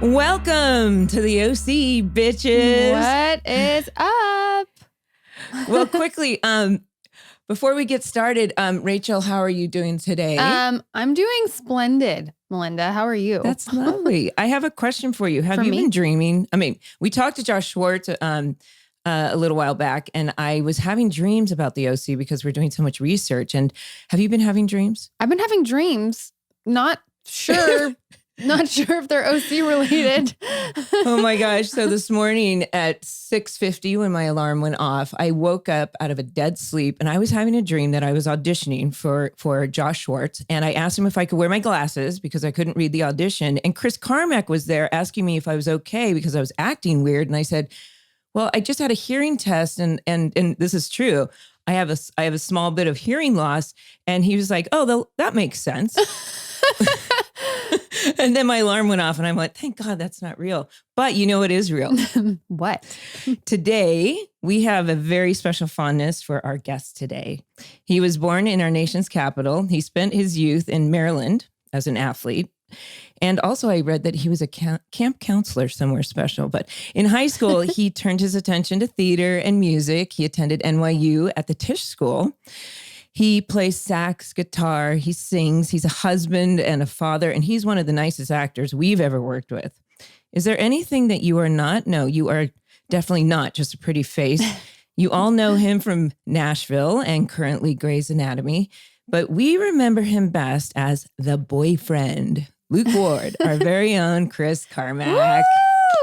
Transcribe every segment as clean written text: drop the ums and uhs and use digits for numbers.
Welcome to the OC, bitches. What is up? Well, quickly, before we get started, Rachel, how are you doing today? I'm doing splendid, Melinda. How are you? That's lovely. I have a question for you. Have you been dreaming? I mean, we talked to Josh Schwartz a little while back, and I was having dreams about the OC because we're doing so much research. And have you been having dreams? I've been having dreams. Not sure if they're OC related. Oh my gosh. So this morning at 6:50 when my alarm went off, I woke up out of a dead sleep and I was having a dream that I was auditioning for Josh Schwartz. And I asked him if I could wear my glasses because I couldn't read the audition. And Chris Carmack was there asking me if I was okay because I was acting weird. And I said, well, I just had a hearing test and this is true. I have a small bit of hearing loss. And he was like, oh, that makes sense. And then my alarm went off and I'm like, thank God that's not real. But you know what is real? What? Today, we have a very special fondness for our guest today. He was born in our nation's capital. He spent his youth in Maryland as an athlete. And also I read that he was a camp counselor somewhere special. But in high school, he turned his attention to theater and music. He attended NYU at the Tisch School. He plays sax, guitar, he sings, he's a husband and a father, and he's one of the nicest actors we've ever worked with. Is there anything that you are not? No, you are definitely not just a pretty face. You all know him from Nashville and currently Grey's Anatomy, but we remember him best as the boyfriend, Luke Ward, our very own Chris Carmack.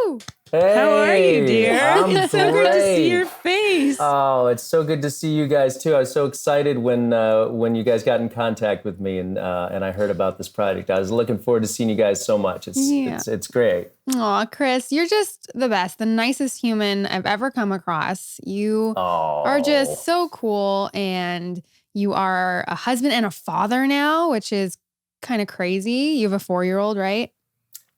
Woo! Hey, how are you, dear? It's so great. good to see your face. Oh, it's so good to see you guys too. I was so excited when you guys got in contact with me and I heard about this project. I was looking forward to seeing you guys so much. It's great. Aw, Chris, you're just the best, the nicest human I've ever come across. You are just so cool, and you are a husband and a father now, which is kind of crazy. You have a 4-year-old, right?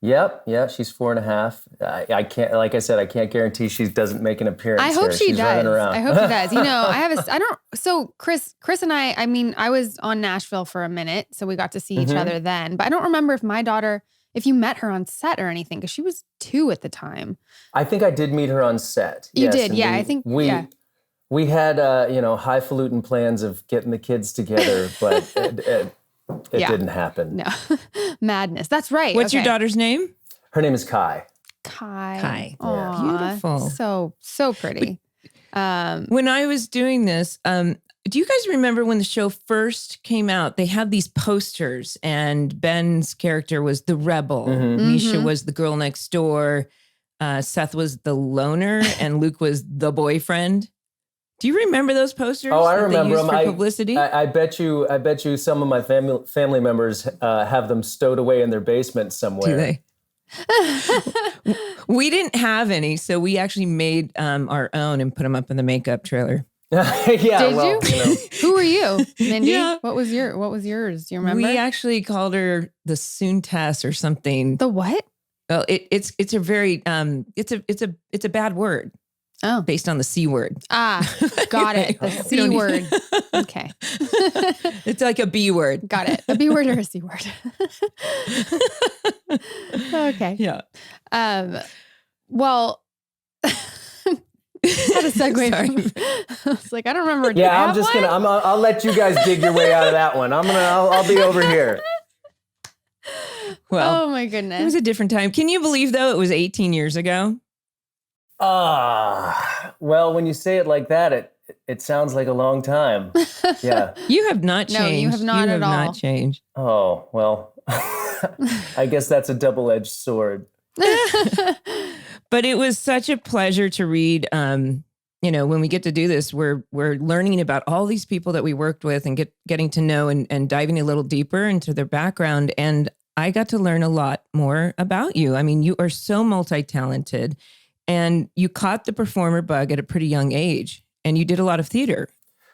Yep. Yeah. She's 4.5. I can't, like I said, I can't guarantee she doesn't make an appearance. I hope she She's does. running around. I hope she does. You know, Chris and I mean, I was on Nashville for a minute, so we got to see each other then, but I don't remember if you met her on set or anything, because she was 2 at the time. I think I did meet her on set. You yes, did. Yeah. We had, highfalutin plans of getting the kids together, but it didn't happen. No. Madness. That's right. What's your daughter's name? Her name is Kai. Kai. Yeah. Beautiful. So pretty. When I was doing this, do you guys remember when the show first came out? They had these posters and Ben's character was the rebel. Misha was the girl next door. Seth was the loner and Luke was the boyfriend. Do you remember those posters? Oh, I remember them. For publicity? I bet you some of my family members have them stowed away in their basement somewhere. Do they? We didn't have any, so we actually made our own and put them up in the makeup trailer. Yeah. Did you? Who were you, Mindy? Yeah. What was yours? Do you remember? We actually called her the Soon Tess or something. The what? Well, it's a very it's a bad word. Oh, based on the C word. Got it. The C word. Okay. It's like a B word. Got it. A B word or a C word. Okay. Yeah. Well, how to segue? I was like, I don't remember. Yeah, I'll let you guys dig your way out of that one. I'll be over here. Well, oh my goodness. It was a different time. Can you believe though it was 18 years ago? Well, when you say it like that, it sounds like a long time. Yeah. You have not changed. No, you have not at all. Not changed. Oh, well, I guess that's a double-edged sword. But it was such a pleasure to read. When we get to do this, we're learning about all these people that we worked with and getting to know and diving a little deeper into their background. And I got to learn a lot more about you. I mean, you are so multi-talented. And you caught the performer bug at a pretty young age, and you did a lot of theater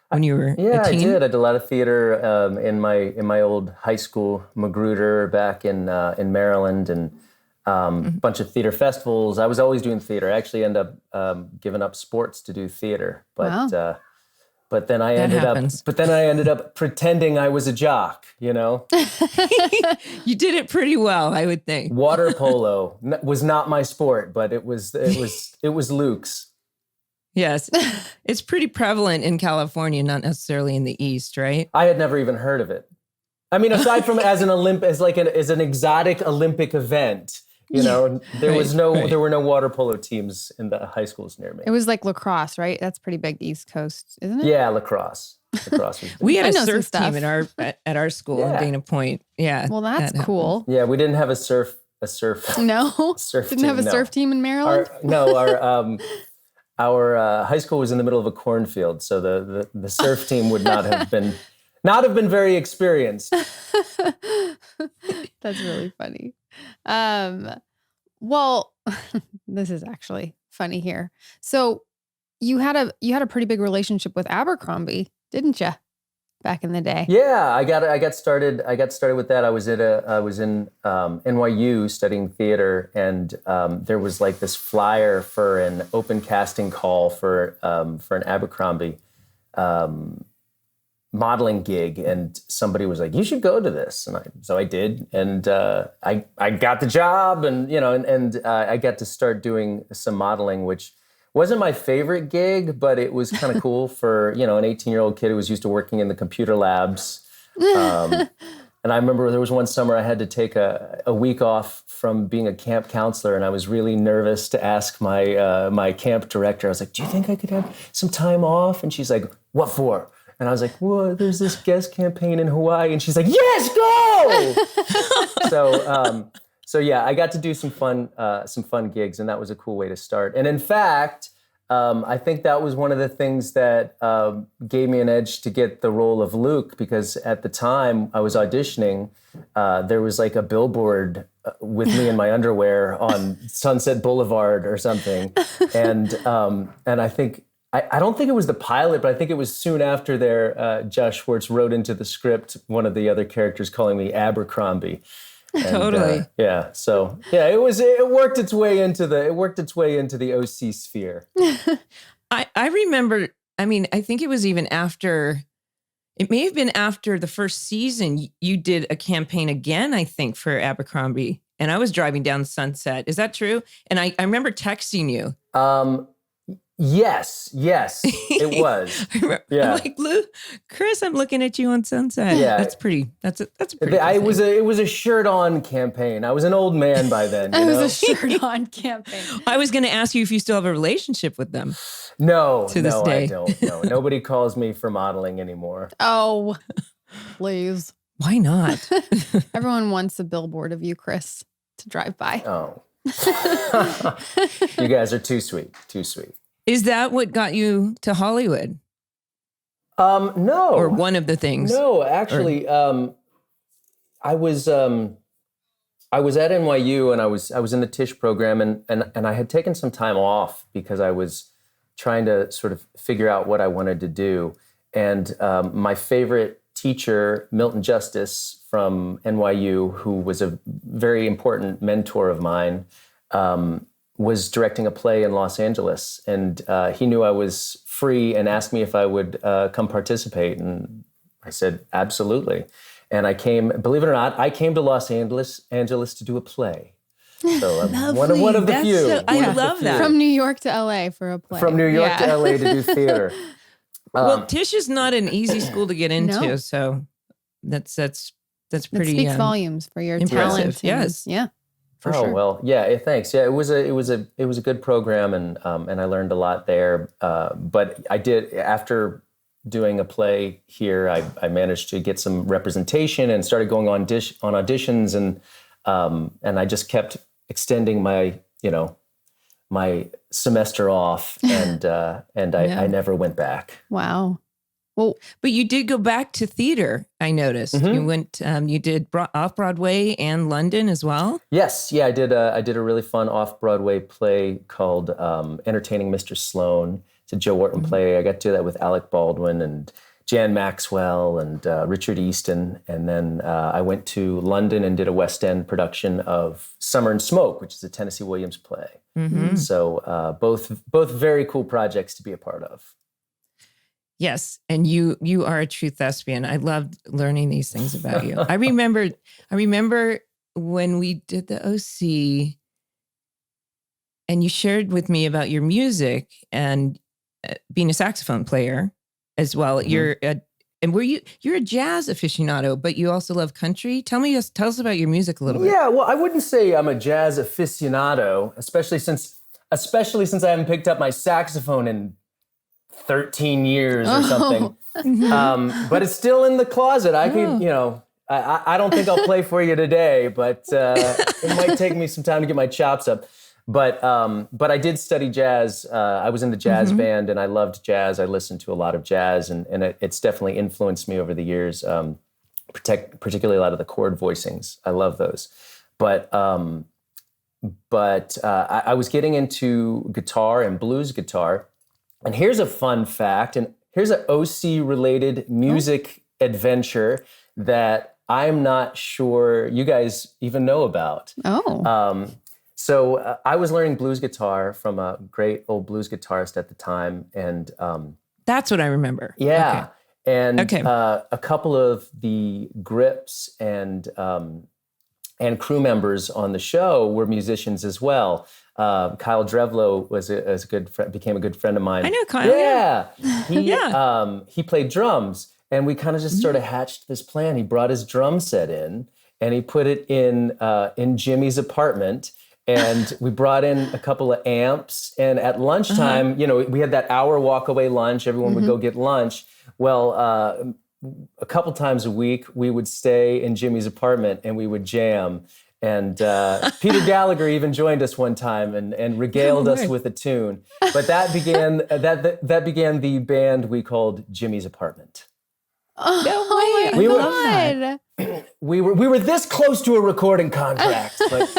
when you were a teen. I did. I did a lot of theater in my old high school, Magruder, back in Maryland, and a bunch of theater festivals. I was always doing theater. I actually ended up giving up sports to do theater, but But then I ended up pretending I was a jock, you know? You did it pretty well, I would think. Water polo was not my sport, but it was Luke's. Yes. It's pretty prevalent in California, not necessarily in the East, right? I had never even heard of it. I mean, aside from as an exotic Olympic event, you know, there were no water polo teams in the high schools near me. It was like lacrosse, right? That's pretty big East Coast, isn't it? Yeah, lacrosse. Lacrosse was big. We had a surf team at our school in Dana Point. Yeah. Well, that's cool. Yeah, we didn't have a surf. No, surf didn't team, have a surf team in Maryland. Our high school was in the middle of a cornfield, so the surf team would not have been very experienced. That's really funny. Well, this is actually funny here. So you had a pretty big relationship with Abercrombie, didn't you? Back in the day. Yeah, I got started with that. I was in NYU studying theater, and there was like this flyer for an open casting call for an Abercrombie modeling gig, and somebody was like, "You should go to this," and so I did, and I got the job, and you know, and I got to start doing some modeling, which wasn't my favorite gig, but it was kind of cool for, you know, an 18-year-old kid who was used to working in the computer labs. And I remember there was one summer I had to take a week off from being a camp counselor, and I was really nervous to ask my camp director. I was like, "Do you think I could have some time off?" And she's like, "What for?" And I was like, "Well, there's this guest campaign in Hawaii." And she's like, "Yes, go!" So yeah, I got to do some fun gigs, and that was a cool way to start. And in fact, I think that was one of the things that gave me an edge to get the role of Luke, because at the time I was auditioning, there was like a billboard with me in my underwear on Sunset Boulevard or something, and I think. I don't think it was the pilot, but I think it was soon after there. Josh Schwartz wrote into the script one of the other characters calling me Abercrombie. And, totally. Yeah. So yeah, it worked its way into the OC sphere. I remember. I mean, I think it was even after. It may have been after the first season. You did a campaign again, I think, for Abercrombie, and I was driving down Sunset. Is that true? And I remember texting you. Yes, it was. Yeah. I'm like, Chris, I'm looking at you on Sunset. Yeah. That's pretty. That's a pretty. It was a shirt-on campaign. I was an old man by then. It was a shirt-on campaign. I was going to ask you if you still have a relationship with them. No, to this day. I don't. No, nobody calls me for modeling anymore. Oh, please. Why not? Everyone wants a billboard of you, Chris, to drive by. Oh, you guys are too sweet. Too sweet. Is that what got you to Hollywood? No. Or one of the things? No, actually, I was at NYU, and I was in the Tisch program, and I had taken some time off because I was trying to sort of figure out what I wanted to do. And my favorite teacher, Milton Justice from NYU, who was a very important mentor of mine, was directing a play in Los Angeles, and he knew I was free and asked me if I would come participate, and I said absolutely. And I came, believe it or not, I came to Los Angeles to do a play. So I'm one of the few. I love that. From New York to LA for a play. From New York to LA to do theater. Well, Tisch is not an easy school to get into, so that's pretty. It speaks volumes for your talent. Yes, yeah. For sure. Well, yeah. Thanks. Yeah, it was a good program, and I learned a lot there. But I did, after doing a play here, I managed to get some representation and started going on auditions, and I just kept extending my semester off, and I never went back. Wow. Well, but you did go back to theater, I noticed. Mm-hmm. You went, you did off-Broadway and London as well? Yes. Yeah, I did a really fun off-Broadway play called Entertaining Mr. Sloan. It's a Joe Wharton play. I got to do that with Alec Baldwin and Jan Maxwell and Richard Easton. And then I went to London and did a West End production of Summer and Smoke, which is a Tennessee Williams play. Mm-hmm. So both very cool projects to be a part of. Yes, and you are a true thespian. I loved learning these things about you. I remember when we did the OC, and you shared with me about your music and being a saxophone player as well. Mm-hmm. You're a jazz aficionado, but you also love country. Tell us about your music a little bit. Yeah, well, I wouldn't say I'm a jazz aficionado, especially since I haven't picked up my saxophone in 13 years or something. But it's still in the closet. I could, I don't think I'll play for you today, but it might take me some time to get my chops up. But I did study jazz. I was in the jazz band, and I loved jazz. I listened to a lot of jazz, and it's definitely influenced me over the years, particularly a lot of the chord voicings. I love those. But I was getting into guitar and blues guitar. And here's a fun fact, and here's an OC-related music adventure that I'm not sure you guys even know about. So I was learning blues guitar from a great old blues guitarist at the time, and that's what I remember. Yeah, okay. And a couple of the grips and crew members on the show were musicians as well. Kyle Drevlo was a good friend, became a good friend of mine. I know Kyle. Yeah, he played drums, and we kind of just sort of hatched this plan. He brought his drum set in, and he put it in Jimmy's apartment. And we brought in a couple of amps. And at lunchtime, we had that hour walk away lunch. Everyone would go get lunch. Well, a couple times a week, we would stay in Jimmy's apartment and we would jam. And Peter Gallagher even joined us one time and regaled us with a tune. But that began the band we called Jimmy's Apartment. Oh my God. We were this close to a recording contract, but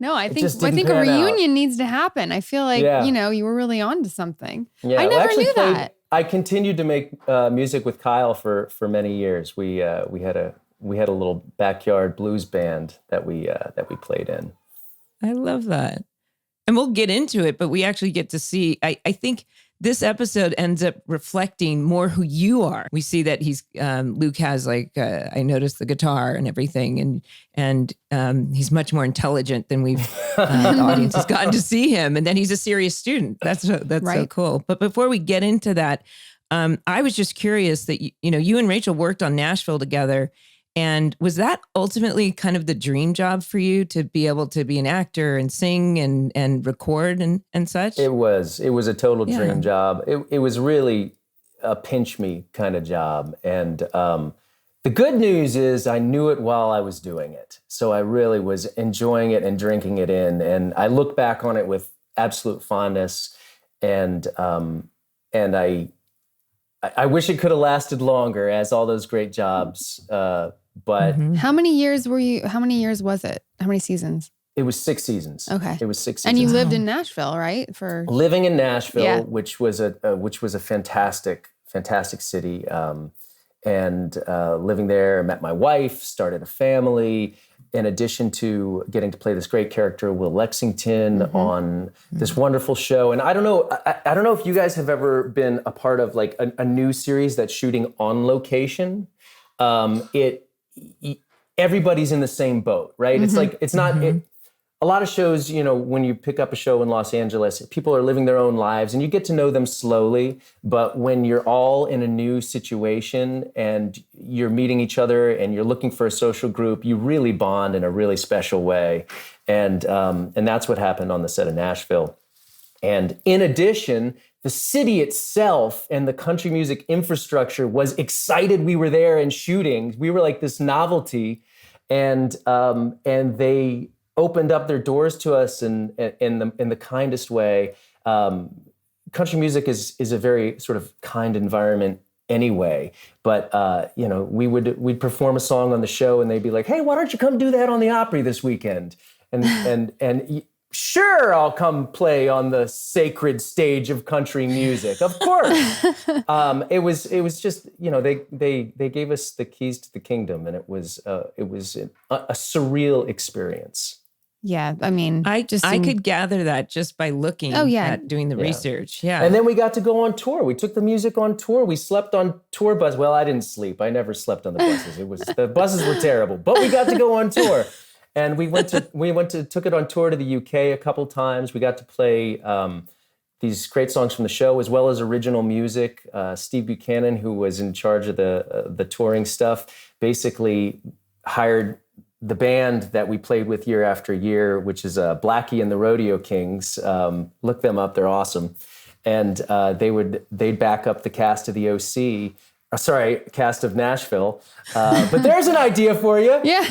no, I think a reunion needs to happen. I feel like, you were really onto something. Yeah, I never knew that. I continued to make music with Kyle for many years. We had a little backyard blues band that we played in. I love that. And we'll get into it, but we actually get to see, I think this episode ends up reflecting more who you are. We see that Luke has I noticed the guitar and everything, and he's much more intelligent than the audience has gotten to see him. And then he's a serious student. That's right. So cool. But before we get into that, I was just curious that you and Rachel worked on Nashville together. And was that ultimately kind of the dream job for you, to be able to be an actor and sing and record and such? It was a total dream job. It was really a pinch me kind of job. And the good news is I knew it while I was doing it. So I really was enjoying it and drinking it in. And I look back on it with absolute fondness. And I wish it could have lasted longer, as all those great jobs. But how many years was it? How many seasons? It was 6 seasons. Okay. It was 6 seasons. And you lived in Nashville, right? Living in Nashville, which was a fantastic city. And living there, met my wife, started a family, in addition to getting to play this great character, Will Lexington, on this wonderful show. And I don't know if you guys have ever been a part of like a new series that's shooting on location. Everybody's in the same boat, right? It's like, it's not, a lot of shows, when you pick up a show in Los Angeles, people are living their own lives and you get to know them slowly. But when you're all in a new situation and you're meeting each other and you're looking for a social group, you really bond in a really special way. And that's what happened on the set of Nashville. And in addition, the city itself and the country music infrastructure was excited we were there and shooting. We were like this novelty, and they opened up their doors to us in the kindest way. Country music is a very sort of kind environment anyway. But we'd perform a song on the show, and they'd be like, "Hey, why don't you come do that on the Opry this weekend?" And sure, I'll come play on the sacred stage of country music. Of course. It was just, they gave us the keys to the kingdom, and it was a surreal experience. Yeah, I mean, I could gather that just by looking at doing the research. Yeah. And then we got to go on tour. We took the music on tour. We slept on tour bus. Well, I didn't sleep. I never slept on the buses. The buses were terrible, but we got to go on tour. And we took it on tour to the UK a couple times. We got to play these great songs from the show, as well as original music. Steve Buchanan, who was in charge of the touring stuff, basically hired the band that we played with year after year, which is Blackie and the Rodeo Kings. Look them up; they're awesome. And they'd back up the cast of the OC. Cast of Nashville. But there's an idea for you. Yeah.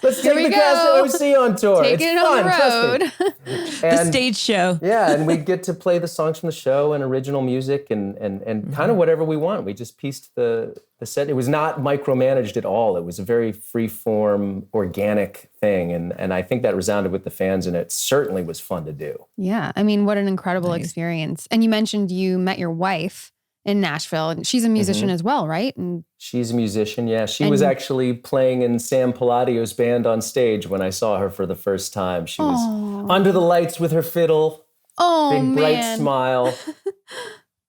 Let's take the cast of OC on tour. Taking it on the road. The stage show. Yeah, and we'd get to play the songs from the show and original music and kind of whatever we want. We just pieced the set. It was not micromanaged at all. It was a very free-form, organic thing. And I think that resounded with the fans, and it certainly was fun to do. Yeah, I mean, what an incredible experience. And you mentioned you met your wife in Nashville, and she's a musician as well, right? And she's a musician, yeah. She was actually playing in Sam Palladio's band on stage when I saw her for the first time. She was under the lights with her fiddle, big bright smile.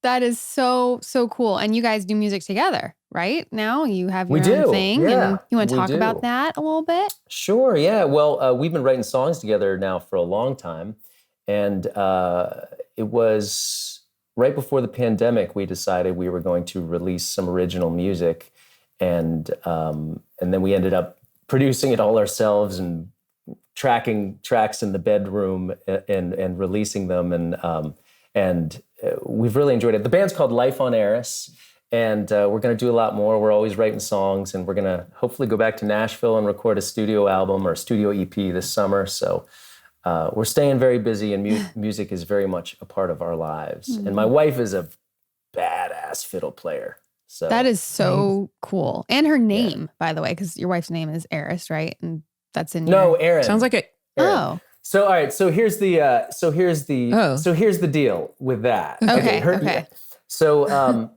That is so cool. And you guys do music together, right? Now you have your own thing, and you want to talk about that a little bit? Sure, yeah. Well, we've been writing songs together now for a long time, and it was right before the pandemic, we decided we were going to release some original music, and then we ended up producing it all ourselves and tracking tracks in the bedroom and releasing them, and we've really enjoyed it. The band's called Life on Eris, and we're going to do a lot more. We're always writing songs, and we're going to hopefully go back to Nashville and record a studio album or a studio EP this summer. So. We're staying very busy, and music is very much a part of our lives. Mm-hmm. And my wife is a badass fiddle player. So that is so cool. And her name, by the way, because your wife's name is Eris, right? And that's in Erin. Sounds like it. Oh. So all right. So here's the deal with that. Okay. So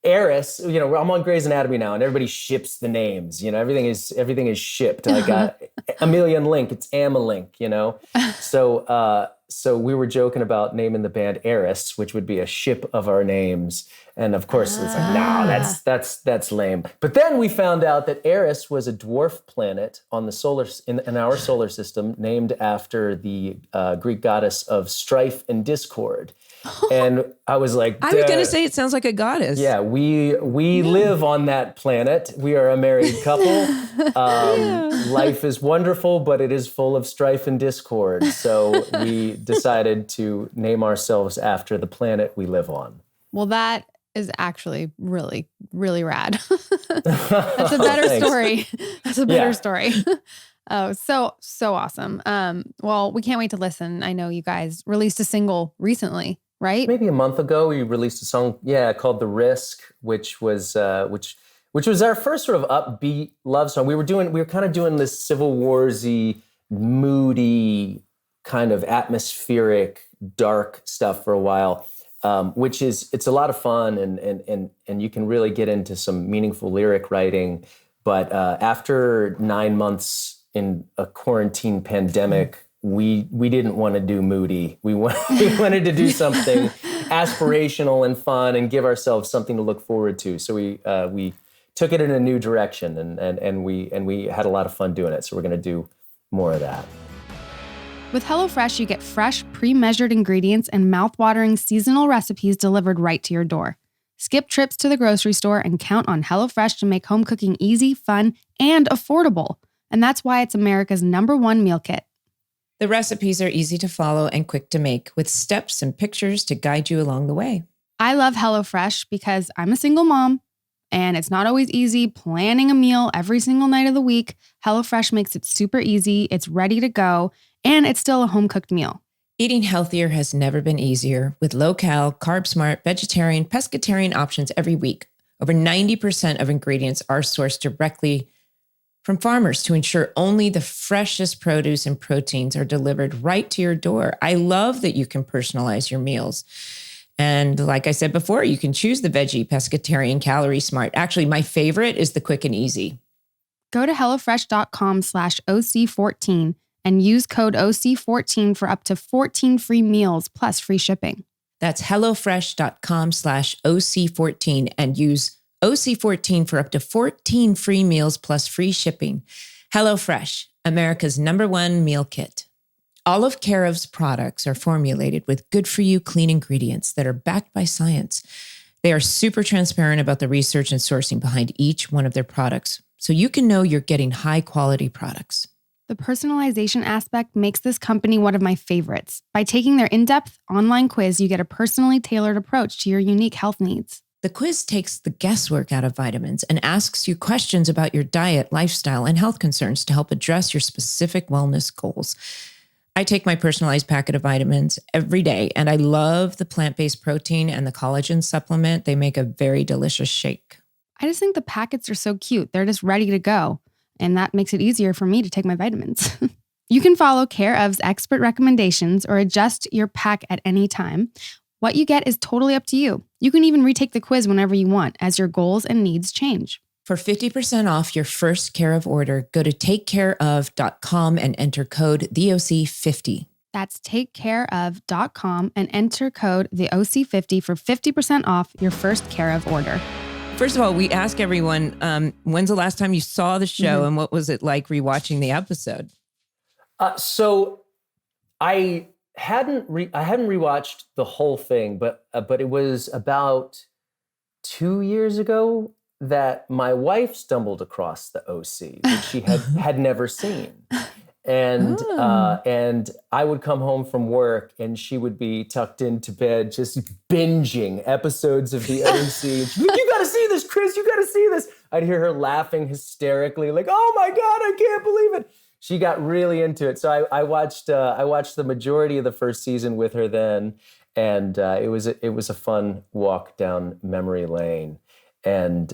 Eris, I'm on Grey's Anatomy now, and everybody ships the names. Everything is shipped. I got Amelia Link, it's Amalink. So we were joking about naming the band Eris, which would be a ship of our names. And of course, it's like, no, that's lame. But then we found out that Eris was a dwarf planet on the in our solar system, named after the Greek goddess of strife and discord. And I was like, I was going to say, it sounds like a goddess. Yeah, we live on that planet. We are a married couple. Life is wonderful, but it is full of strife and discord. So we decided to name ourselves after the planet we live on. Well, that is actually really, really rad. That's a better story. That's a better story. Oh, so awesome. Well, we can't wait to listen. I know you guys released a single recently, right? Maybe a month ago, we released a song, called "The Risk," which was our first sort of upbeat love song. We were kind of doing this Civil War-y, moody, kind of atmospheric, dark stuff for a while, it's a lot of fun, and you can really get into some meaningful lyric writing. But after 9 months in a quarantine pandemic, we didn't want to do moody. We wanted to do something aspirational and fun and give ourselves something to look forward to. So we took it in a new direction, and we had a lot of fun doing it. So we're going to do more of that. With HelloFresh, you get fresh, pre-measured ingredients and mouth-watering seasonal recipes delivered right to your door. Skip trips to the grocery store and count on HelloFresh to make home cooking easy, fun, and affordable. And that's why it's America's #1 meal kit. The recipes are easy to follow and quick to make, with steps and pictures to guide you along the way. I love HelloFresh because I'm a single mom, and it's not always easy planning a meal every single night of the week. HelloFresh makes it super easy, it's ready to go, and it's still a home-cooked meal. Eating healthier has never been easier, with low-cal, carb-smart, vegetarian, pescatarian options every week. Over 90% of ingredients are sourced directly from farmers to ensure only the freshest produce and proteins are delivered right to your door. I love that you can personalize your meals. And like I said before, you can choose the veggie, pescatarian, calorie smart. Actually, my favorite is the quick and easy. Go to HelloFresh.com/OC14 and use code OC14 for up to 14 free meals plus free shipping. That's HelloFresh.com/OC14 and use OC14 for up to 14 free meals plus free shipping. HelloFresh, America's #1 meal kit. All of Care of's products are formulated with good-for-you clean ingredients that are backed by science. They are super transparent about the research and sourcing behind each one of their products, so you can know you're getting high-quality products. The personalization aspect makes this company one of my favorites. By taking their in-depth online quiz, you get a personally tailored approach to your unique health needs. The quiz takes the guesswork out of vitamins and asks you questions about your diet, lifestyle, and health concerns to help address your specific wellness goals. I take my personalized packet of vitamins every day, and I love the plant-based protein and the collagen supplement. They make a very delicious shake. I just think the packets are so cute. They're just ready to go. And that makes it easier for me to take my vitamins. You can follow Care of's expert recommendations or adjust your pack at any time. What you get is totally up to you. You can even retake the quiz whenever you want as your goals and needs change. For 50% off your first Care of order, go to takecareof.com and enter code TheOC50. That's takecareof.com and enter code TheOC50 for 50% off your first Care of order. First of all, we ask everyone, when's the last time you saw the show and what was it like rewatching the episode? So I hadn't rewatched the whole thing, but it was about 2 years ago that my wife stumbled across the OC, which she had never seen. And and I would come home from work and she would be tucked into bed just binging episodes of the OC. And she'd be like, "You got to see this, Chris. You got to see this." I'd hear her laughing hysterically, like, "Oh my God, I can't believe it." She got really into it. So I watched the majority of the first season with her then, and it was a fun walk down memory lane. And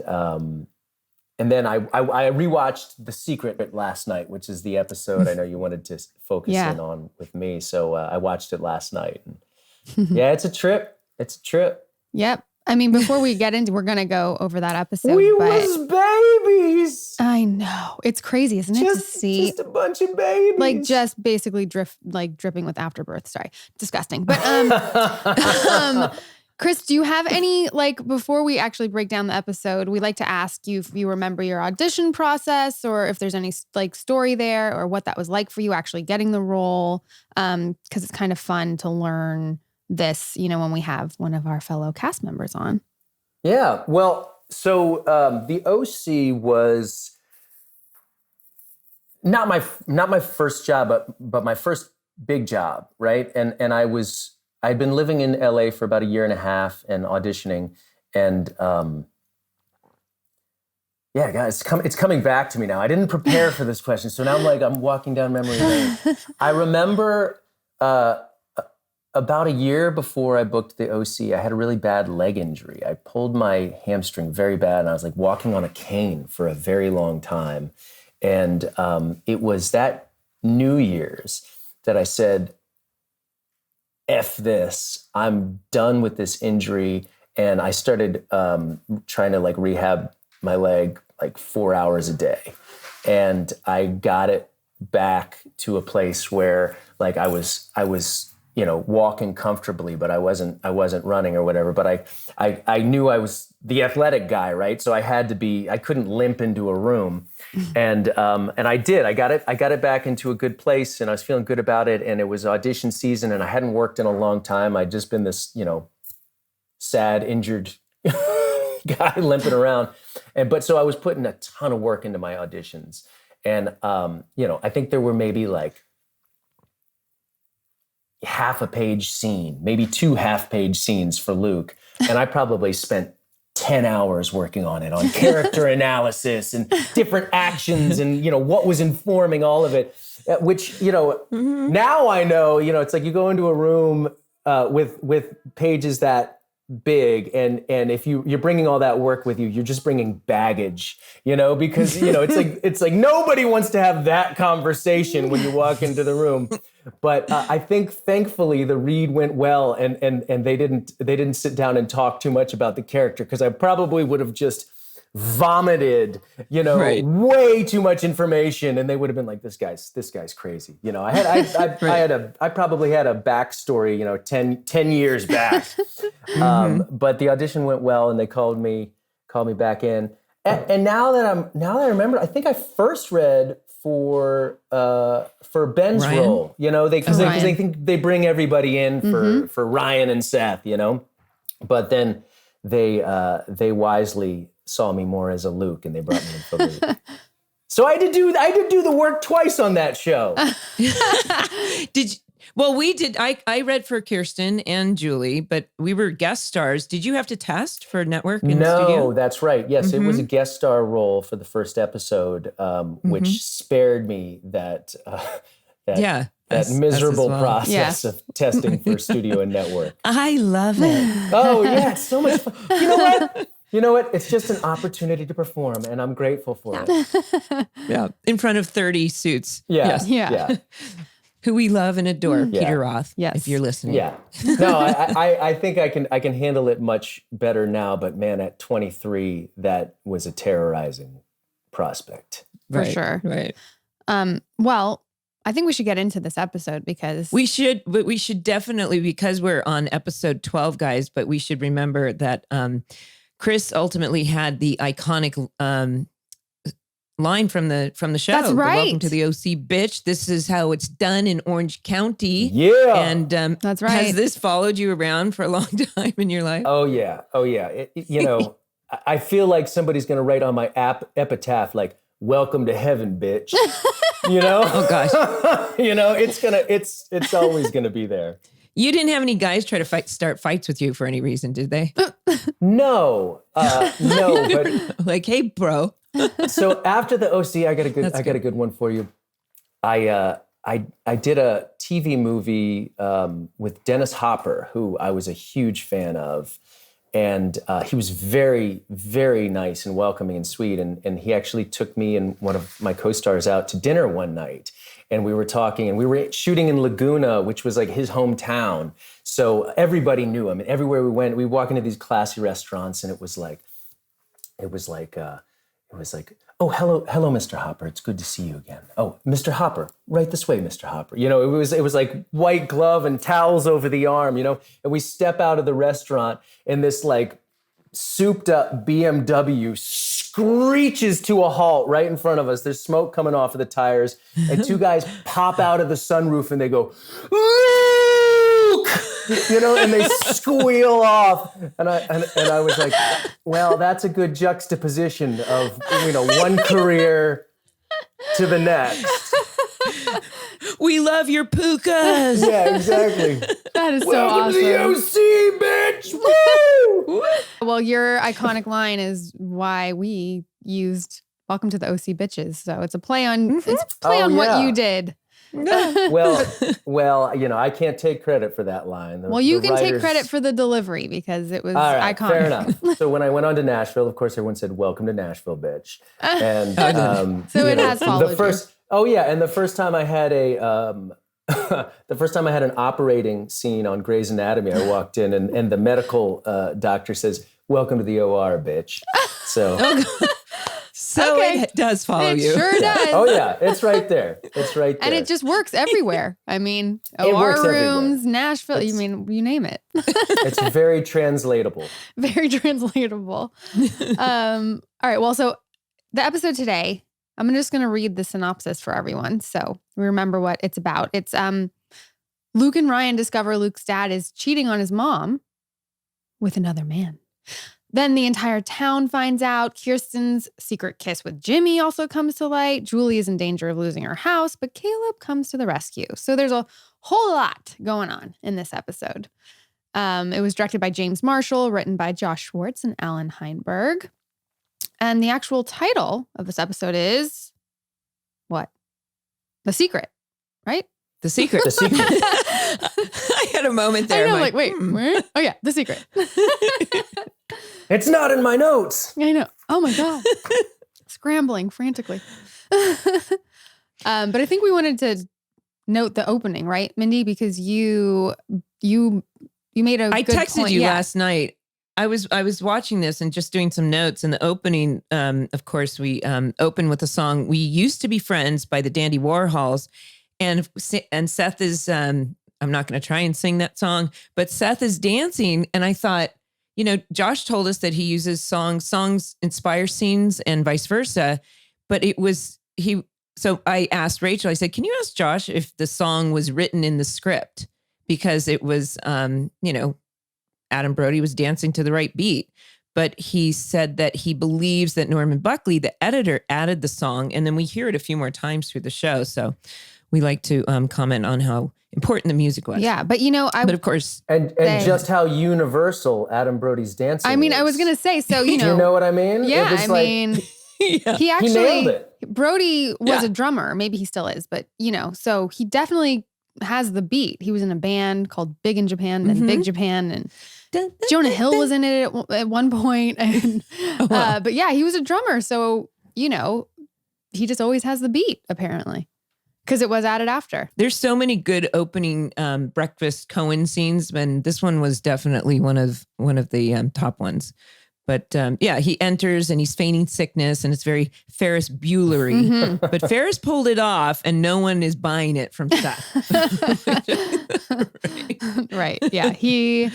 then I rewatched The Secret last night, which is the episode I know you wanted to focus in on with me. So I watched it last night. And yeah, it's a trip. It's a trip. Yep. I mean, before we get into, we're going to go over that episode. We was babies. I know. It's crazy, isn't it? To see just a bunch of babies. Like just basically dripping with afterbirth. Sorry. Disgusting. But Chris, do you have any, before we actually break down the episode, we like to ask you if you remember your audition process or if there's any story there or what that was like for you actually getting the role. Because it's kind of fun to learn this, when we have one of our fellow cast members on. Yeah. Well, so the OC was not my first job, but my first big job, right? And I'd been living in LA for about 1.5 years and auditioning, and yeah, guys, it's coming back to me now. I didn't prepare for this question, so now I'm walking down memory lane. I remember about 1 year before I booked the OC, I had a really bad leg injury. I pulled my hamstring very bad, and I was walking on a cane for a very long time. And it was that New Year's that I said, F this, I'm done with this injury. And I started trying to rehab my leg 4 hours a day. And I got it back to a place where I was walking comfortably, but I wasn't running or whatever. But I knew I was the athletic guy, right? So I couldn't limp into a room. And I did. I got it back into a good place, and I was feeling good about it. And it was audition season, and I hadn't worked in a long time. I'd just been this, sad, injured guy limping around. But so I was putting a ton of work into my auditions. And, I think there were maybe half a page scene, maybe 2 half-page scenes for Luke. And I probably spent 10 hours working on it, on character analysis and different actions and, what was informing all of it, which, now I know, it's you go into a room with pages that big, and if you're bringing all that work with you, you're just bringing baggage, because it's nobody wants to have that conversation when you walk into the room. But I think thankfully the read went well, and they didn't sit down and talk too much about the character, because I probably would have just vomited, Right. way too much information, and they would have been like, this guy's crazy. I probably had a backstory, 10 years back. But the audition went well, and they called me back in. And now that I remember, I think I first read for Ben's Ryan? role, because they think they bring everybody in for Ryan and Seth, but then they wisely saw me more as a Luke, and they brought me in for Luke. So I did do the work twice on that show. We did. I read for Kirsten and Julie, but we were guest stars. Did you have to test for network in the studio? No, that's right. Yes, it was a guest star role for the first episode, which spared me that miserable process of testing for studio and network. I love it. Oh yeah, it's so much fun. You know what? It's just an opportunity to perform, and I'm grateful for it. Yeah, in front of 30 suits. Yeah. Yes. Who we love and adore, Peter Roth. Yes. If you're listening. Yeah. No, I think I can handle it much better now. But man, at 23, that was a terrorizing prospect. For sure. Right. Well, I think we should get into this episode because we should definitely, because we're on episode 12, guys. But we should remember that Chris ultimately had the iconic line from the show. That's right. Welcome to the OC, bitch. This is how it's done in Orange County. Yeah. And that's right. Has this followed you around for a long time in your life? Oh yeah. I feel like somebody's going to write on my epitaph like, welcome to heaven, bitch. Oh gosh. It's always going to be there. You didn't have any guys try to start fights with you for any reason, did they? No, but like, hey, bro. So after the OC, I got a good one for you. I did a TV movie with Dennis Hopper, who I was a huge fan of, and he was very, very nice and welcoming and sweet. And he actually took me and one of my co-stars out to dinner one night. And we were talking, and we were shooting in Laguna, which was like his hometown. So everybody knew him. And everywhere we went, we walk into these classy restaurants, and it was like, oh, hello, Mr. Hopper. It's good to see you again. Oh, Mr. Hopper, right this way, Mr. Hopper. It was like white glove and towels over the arm, and we step out of the restaurant, and this like souped up BMW screeches to a halt right in front of us. There's smoke coming off of the tires, and two guys pop out of the sunroof, and they go, Luke! And they squeal off. And I was like, well, that's a good juxtaposition of, one career to the next. We love your pukas. Yeah, exactly. that is so Welcome awesome. to the OC, bitch! Woo! Well, your iconic line is why we used "Welcome to the OC, bitches." So it's a play on what you did. Well, I can't take credit for that line. You can take credit for the delivery because it was iconic. Fair enough. So when I went on to Nashville, of course, everyone said, "Welcome to Nashville, bitch." And so it has followed you. Oh yeah, and the first time I had an operating scene on Grey's Anatomy, I walked in, and the medical doctor says, "Welcome to the OR, bitch." So. So it does follow you. It sure does. Oh yeah, it's right there. And it just works everywhere. I mean, It works OR rooms, everywhere. Nashville, you name it. It's very translatable. Very translatable. All right, well, so the episode today, I'm just going to read the synopsis for everyone so we remember what it's about. It's Luke and Ryan discover Luke's dad is cheating on his mom with another man. Then the entire town finds out. Kirsten's secret kiss with Jimmy also comes to light. Julie is in danger of losing her house, but Caleb comes to the rescue. So there's a whole lot going on in this episode. It was directed by James Marshall, written by Josh Schwartz and Alan Heinberg. And the actual title of this episode is what? The Secret, right? The Secret. The Secret. I had a moment there. I know, wait, where? Oh yeah, The Secret. It's not in my notes. I know. Oh my God. Scrambling frantically. But I think we wanted to note the opening, right, Mindy? Because you made a I good texted point. you last night I was watching this and just doing some notes. In the opening, of course, we open with a song "We Used to Be Friends" by the Dandy Warhols, and Seth is. I'm not going to try and sing that song, but Seth is dancing, and I thought, Josh told us that he uses songs inspire scenes and vice versa, but it was he. So I asked Rachel. I said, "Can you ask Josh if the song was written in the script?" Because it was, Adam Brody was dancing to the right beat, but he said that he believes that Norman Buckley, the editor, added the song, and then we hear it a few more times through the show. So we like to comment on how important the music was. Yeah, but but of course, and just how universal Adam Brody's dancing. I mean, is. I was gonna say, so you know what I mean? Yeah, he actually nailed it. Brody was a drummer. Maybe he still is, but so he definitely has the beat. He was in a band called Big in Japan and Big Japan, and Jonah Hill was in it at one point. And, but yeah, he was a drummer. So, he just always has the beat, apparently, because it was added after. There's so many good opening breakfast Cohen scenes, and this one was definitely one of the top ones. But he enters and he's feigning sickness, and it's very Ferris Buellery. Mm-hmm. But Ferris pulled it off, and no one is buying it from Seth. Right. Yeah. He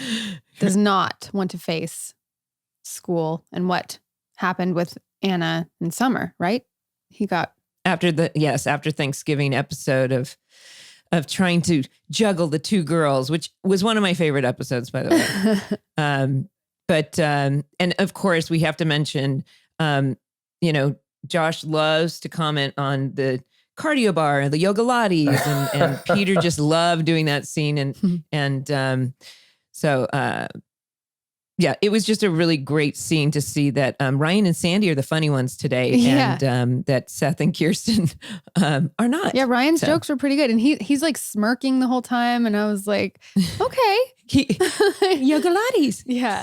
does not want to face school and what happened with Anna in Summer, right? He got after Thanksgiving episode of trying to juggle the two girls, which was one of my favorite episodes, by the way. But and of course we have to mention, Josh loves to comment on the cardio bar, the yogalates, and Peter just loved doing that scene, so it was just a really great scene to see that Ryan and Sandy are the funny ones today, and that Seth and Kirsten are not. Yeah, Ryan's jokes were pretty good, and he's like smirking the whole time, and I was like, okay, yogalates. Yeah,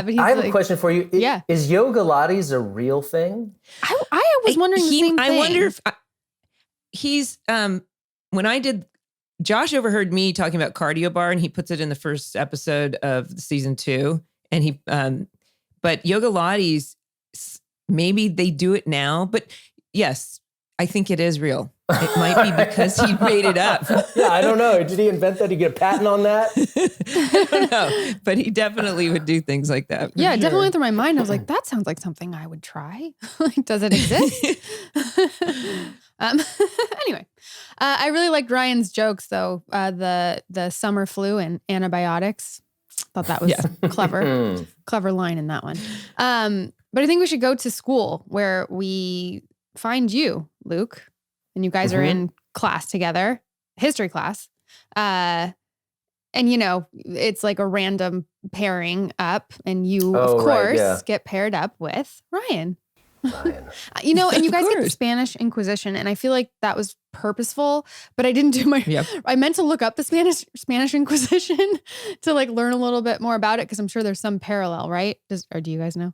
but I have a question for you. Is yogalates a real thing? I was wondering the same thing. I wonder if he's when I did. Josh overheard me talking about cardio bar, and he puts it in the first episode of season 2. And he, but yogalates, maybe they do it now, but yes, I think it is real. It might be because he made it up. Yeah, I don't know. Did he invent that? Did he get a patent on that? I don't know, but he definitely would do things like that. Yeah, it definitely went through my mind. I was like, that sounds like something I would try. Like, does it exist? Anyway, I really liked Ryan's jokes though. The summer flu and antibiotics. Thought that was clever line in that one. But I think we should go to school where we find you, Luke, and you guys are in class together, history class. And it's like a random pairing up, and you, of course, get paired up with Ryan. And you guys get the Spanish Inquisition, and I feel like that was purposeful, but I didn't do my. I meant to look up the Spanish Inquisition to like learn a little bit more about it, because I'm sure there's some parallel, right? Or do you guys know?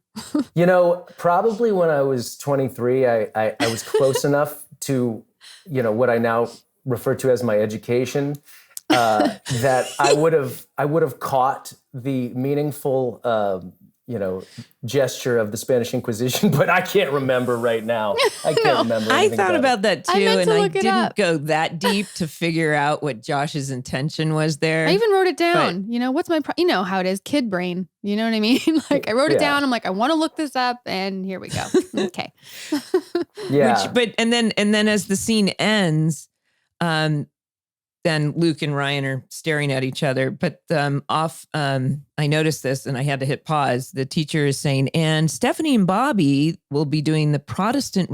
Probably when I was 23, I was close enough to what I now refer to as my education, that I would have caught the meaningful. Gesture of the Spanish Inquisition, but I can't remember right now. I can't remember. I thought about that too, and I didn't go that deep to figure out what Josh's intention was there. I even wrote it down. What's my, how it is, kid brain. You know what I mean? Like I wrote it down. I'm like, I want to look this up, and here we go. Okay. Yeah. And then as the scene ends, then Luke and Ryan are staring at each other. But I noticed this and I had to hit pause. The teacher is saying, and Stephanie and Bobby will be doing the Protestant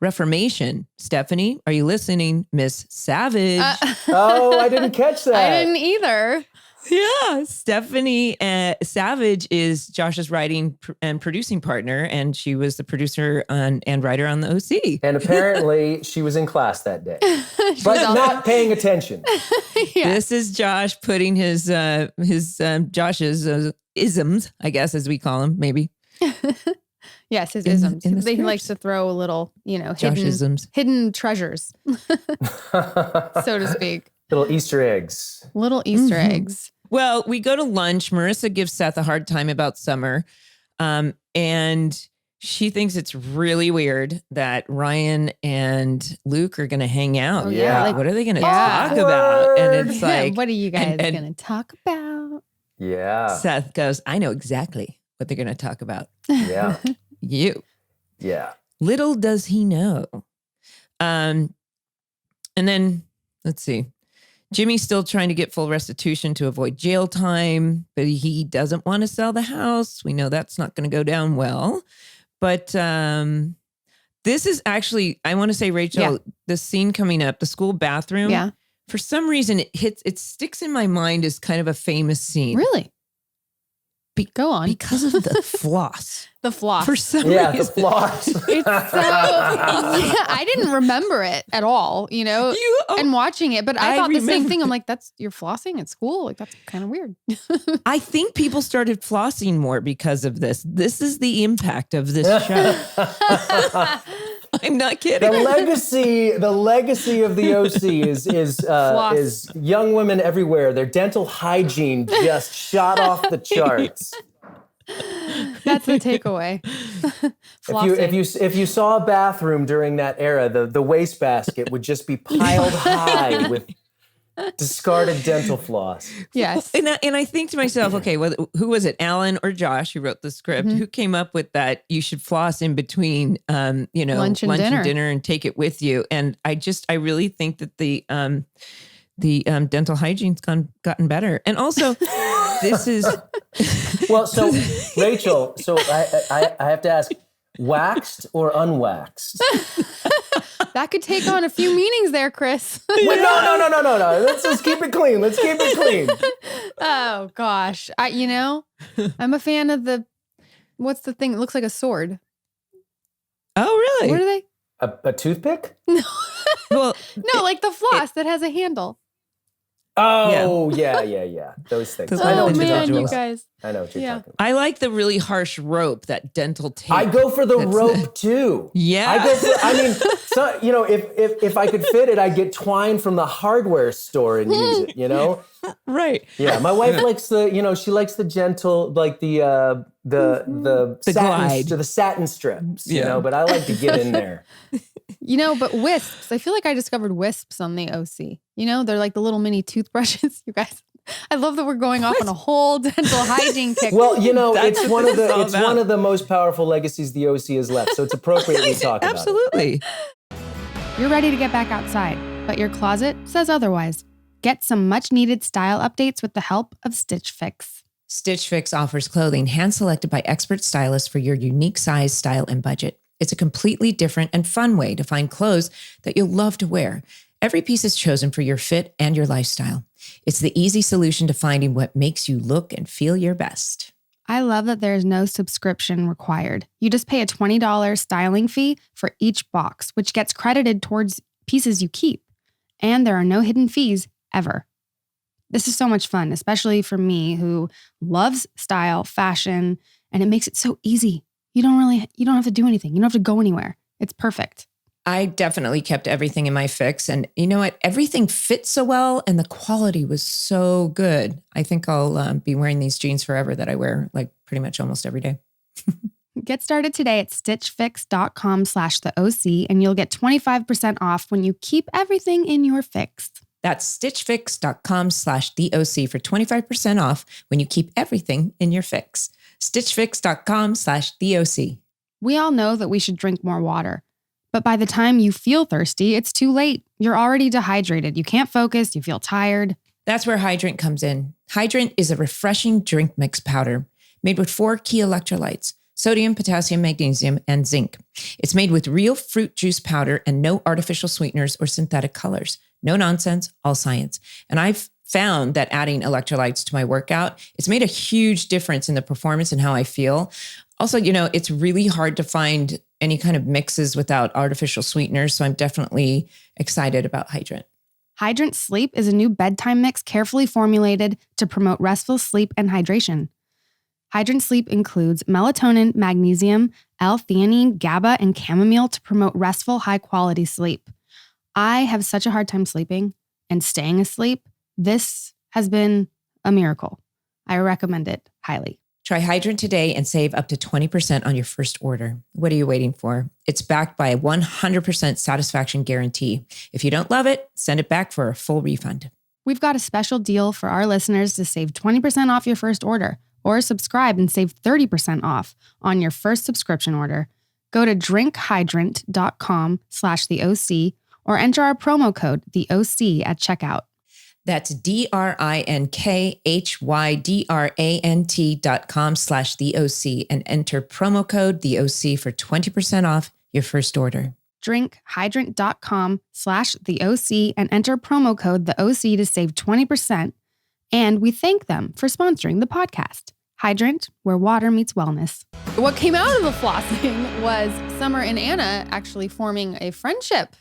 Reformation. Stephanie, are you listening? Miss Savage. I didn't catch that. I didn't either. Yeah, Stephanie Savage is Josh's writing and producing partner, and she was the producer and writer on the OC. And apparently, she was in class that day, but not paying attention. This is Josh putting his Josh's isms, I guess, as we call them, maybe. Yes, his isms. He likes to throw a little, hidden treasures, so to speak. Little Easter eggs. Little Easter eggs. Well, we go to lunch. Marissa gives Seth a hard time about Summer. And she thinks it's really weird that Ryan and Luke are going to hang out. Oh, yeah. Like, what are they going to talk about? And it's like, what are you guys going to talk about? Yeah. Seth goes, I know exactly what they're going to talk about. Yeah. You. Yeah. Little does he know. And then, let's see. Jimmy's still trying to get full restitution to avoid jail time, but he doesn't want to sell the house. We know that's not going to go down well. But this is actually, I want to say, Rachel, the scene coming up, the school bathroom. Yeah. For some reason, it sticks in my mind as kind of a famous scene. Really? Go on. Because of the floss. The floss. For some reason. The floss. It's so, I didn't remember it at all, and watching it, but I thought the same thing. I'm like, you're flossing at school? Like, that's kind of weird. I think people started flossing more because of this. This is the impact of this show. I'm not kidding. The legacy of the OC is young women everywhere. Their dental hygiene just shot off the charts. That's the takeaway. If you saw a bathroom during that era, the wastebasket would just be piled high with discarded dental floss. Yes. And I think to myself, okay, well, who was it? Alan or Josh who wrote the script? Who came up with that you should floss in between lunch and dinner and take it with you? And I really think that the dental hygiene's gotten better. And also this is well, so Rachel, I have to ask, waxed or unwaxed? That could take on a few meanings there, Chris. Wait, no. Let's just keep it clean. Let's keep it clean. Oh gosh. I'm a fan of what's the thing that looks like a sword? Oh, really? What are they? A toothpick? No. Well, no, like the floss that has a handle. Oh, yeah. Those things. Those I know Oh what you're man, talking you about. guys. I know what you're talking about. I like the really harsh rope, that dental tape. I go for the rope too. Yeah. If I could fit it, I'd get twine from the hardware store and use it, Right. Yeah. My wife likes she likes the gentle, like the satin, glide. the satin strips, Yeah. but I like to get in there. But wisps, I feel like I discovered wisps on the OC. They're like the little mini toothbrushes, you guys. I love that we're going off on a whole dental hygiene kick. Well, it's one of the most powerful legacies the OC has left, so it's appropriate we talk about it. Absolutely. You're ready to get back outside, but your closet says otherwise. Get some much-needed style updates with the help of Stitch Fix. Stitch Fix offers clothing hand-selected by expert stylists for your unique size, style, and budget. It's a completely different and fun way to find clothes that you'll love to wear. Every piece is chosen for your fit and your lifestyle. It's the easy solution to finding what makes you look and feel your best. I love that there's no subscription required. You just pay a $20 styling fee for each box, which gets credited towards pieces you keep. And there are no hidden fees ever. This is so much fun, especially for me who loves style, fashion, and it makes it so easy. You don't have to do anything. You don't have to go anywhere. It's perfect. I definitely kept everything in my fix. And you know what? Everything fits so well and the quality was so good. I think I'll be wearing these jeans forever that I wear like pretty much almost every day. Get started today at stitchfix.com/theOC and you'll get 25% off when you keep everything in your fix. That's stitchfix.com/theOC for 25% off when you keep everything in your fix. stitchfix.com/theOC. We all know that we should drink more water. But by the time you feel thirsty, it's too late. You're already dehydrated. You can't focus. You feel tired. That's where Hydrant comes in. Hydrant is a refreshing drink mix powder made with 4 key electrolytes: sodium, potassium, magnesium, and zinc. It's made with real fruit juice powder and no artificial sweeteners or synthetic colors. No nonsense, all science. And I've found that adding electrolytes to my workout, it's made a huge difference in the performance and how I feel. Also, it's really hard to find any kind of mixes without artificial sweeteners. So I'm definitely excited about Hydrant. Hydrant Sleep is a new bedtime mix carefully formulated to promote restful sleep and hydration. Hydrant Sleep includes melatonin, magnesium, L-theanine, GABA, and chamomile to promote restful, high-quality sleep. I have such a hard time sleeping and staying asleep. This has been a miracle. I recommend it highly. Try Hydrant today and save up to 20% on your first order. What are you waiting for? It's backed by a 100% satisfaction guarantee. If you don't love it, send it back for a full refund. We've got a special deal for our listeners to save 20% off your first order, or subscribe and save 30% off on your first subscription order. Go to drinkhydrant.com/theOC or enter our promo code, TheOC, at checkout. That's drinkhydrant.com/TheOC and enter promo code TheOC for 20% off your first order. drinkhydrant.com/TheOC and enter promo code TheOC to save 20%. And we thank them for sponsoring the podcast. Hydrant, where water meets wellness. What came out of the flossing was Summer and Anna actually forming a friendship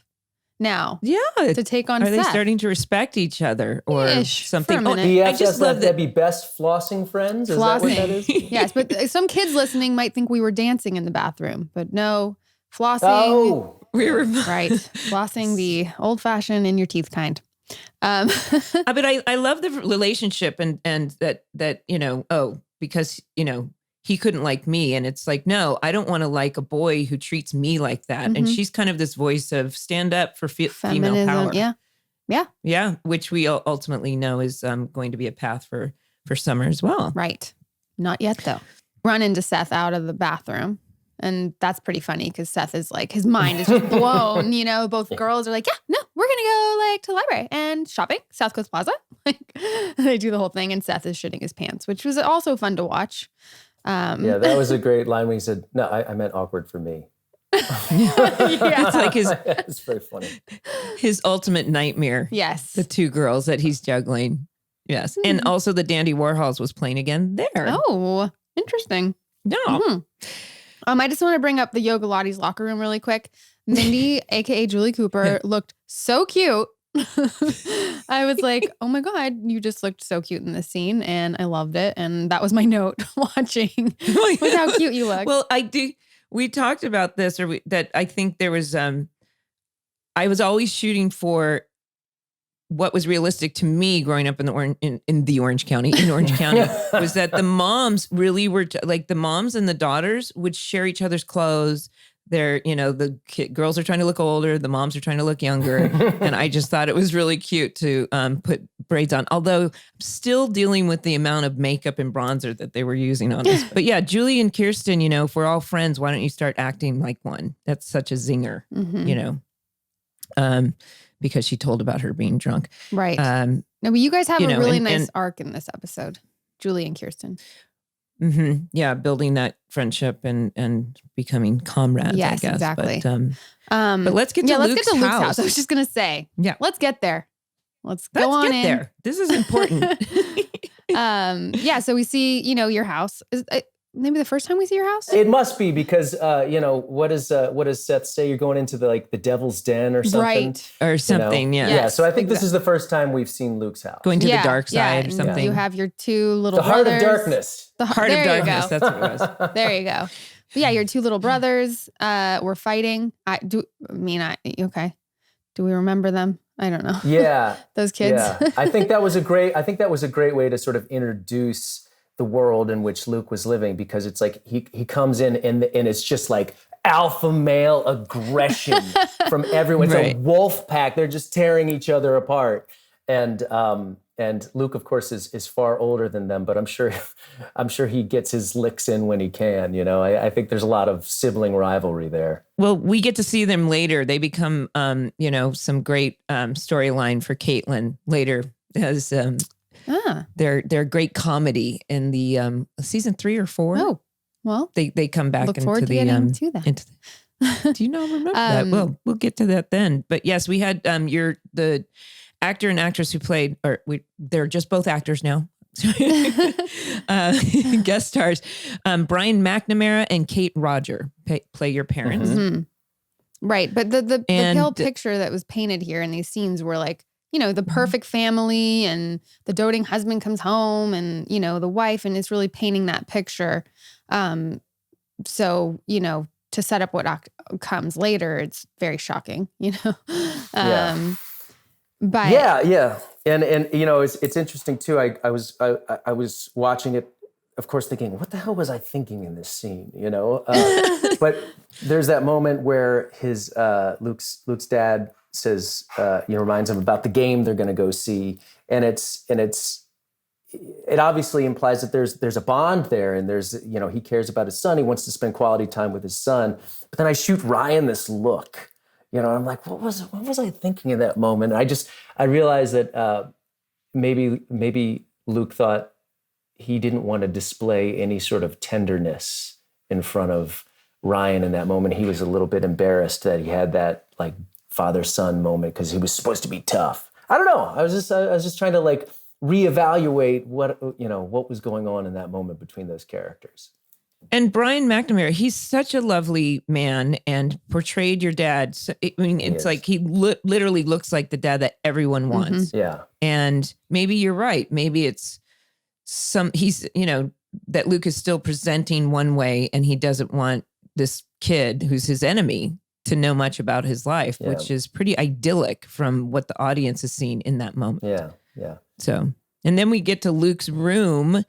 now. Yeah. To take on Are Seth. they starting to respect each other or Ish, something? for a minute. I just love that. Be best flossing friends? Is Flossing. that what that is? Yes, but some kids listening might think we were dancing in the bathroom, but no, flossing. Oh. We were Right. Flossing the old-fashioned in your teeth kind. But I love the relationship and that, you know, because, you know, he couldn't like me. And it's like, no, I don't want to like a boy who treats me like that. And she's kind of this voice of stand up for female Feminism. power. Yeah. Yeah. Which we ultimately know is going to be a path for Summer as well. Right. Not yet, though. Run into Seth out of the bathroom. And that's pretty funny because Seth is like, his mind is just blown. You know, both girls are like, yeah, no, we're going to go like to the library and shopping, South Coast Plaza. Like they do the whole thing. And Seth is shitting his pants, which was also fun to watch. Yeah, that was a great line when he said, no, I meant awkward for me. It's like it's very funny. His ultimate nightmare. Yes. The two girls that he's juggling. Yes. And also the Dandy Warhols was playing again there. Oh, interesting. No. Mm-hmm. I just want to bring up the yogalates locker room really quick. Mindy, aka Julie Cooper, looked so cute. I was like, oh my God, you just looked so cute in this scene. And I loved it. And that was my note watching was how cute you look. Well, we talked about this that I think there was, I was always shooting for what was realistic to me growing up in Orange County was that the moms really were like the moms and the daughters would share each other's clothes. They're, you know, the girls are trying to look older. The moms are trying to look younger. And I just thought it was really cute to put braids on. Although I'm still dealing with the amount of makeup and bronzer that they were using on us. But yeah, Julie and Kirsten, you know, if we're all friends, why don't you start acting like one? That's such a zinger, you know, because she told about her being drunk. Right. No, but you guys have a really nice and, arc in this episode, Julie and Kirsten. Mm-hmm. Yeah, building that friendship and becoming comrades. Yes, I guess. exactly. But let's get to Luke's house. I was just gonna say, let's get there. Let's go on in. There. This is important. Yeah. So we see, you know, your house. Is maybe the first time we see your house? It must be because you know, what does Seth say? You're going into the devil's den or something, right? Or something. You know? Yeah. Yeah. So I think this is the first time we've seen Luke's house. Going to the dark side or something. You have your two little brothers. Heart of darkness. The heart of darkness. That's what it was. There you go. But yeah, your two little brothers were fighting. Okay. Do we remember them? I don't know. Yeah. Those kids. Yeah. I think that was a great way to sort of introduce the world in which Luke was living, because it's like he comes in and it's just like alpha male aggression from everyone. It's a wolf pack. They're just tearing each other apart. And Luke, of course, is far older than them, but I'm sure he gets his licks in when he can. You know, I think there's a lot of sibling rivalry there. Well, we get to see them later. They become, you know, some great storyline for Caitlin later as their great comedy in the season 3 or 4. Oh, well, they come back look into forward to getting to that. Do you not remember that? Well, we'll get to that then. But yes, we had the actor and actress who played, they're just both actors now. Guest stars, Brian McNamara and Kate Roger play your parents. Mm-hmm. Right. But the pale picture that was painted here in these scenes were like, you know, the perfect family and the doting husband comes home and, you know, the wife, and it's really painting that picture. So, you know, to set up what comes later, it's very shocking, you know? But yeah. And you know, it's interesting too. I was watching it, of course, thinking, what the hell was I thinking in this scene? You know, but there's that moment where his Luke's dad says, reminds him about the game they're going to go see, and it obviously implies that there's a bond there, and there's, you know, he cares about his son. He wants to spend quality time with his son. But then I shoot Ryan this look, you know, and I'm like, what was I thinking in that moment? And I realized that maybe Luke thought he didn't want to display any sort of tenderness in front of Ryan in that moment. He was a little bit embarrassed that he had that like father-son moment because he was supposed to be tough. I don't know. I was just trying to like reevaluate what was going on in that moment between those characters. And Brian McNamara, he's such a lovely man and portrayed your dad. So, I mean, it's like he literally looks like the dad that everyone wants. Mm-hmm. Yeah. And maybe you're right. Maybe it's he's, you know, that Luke is still presenting one way and he doesn't want this kid who's his enemy to know much about his life, which is pretty idyllic from what the audience has seen in that moment. Yeah. Yeah. So, and then we get to Luke's room,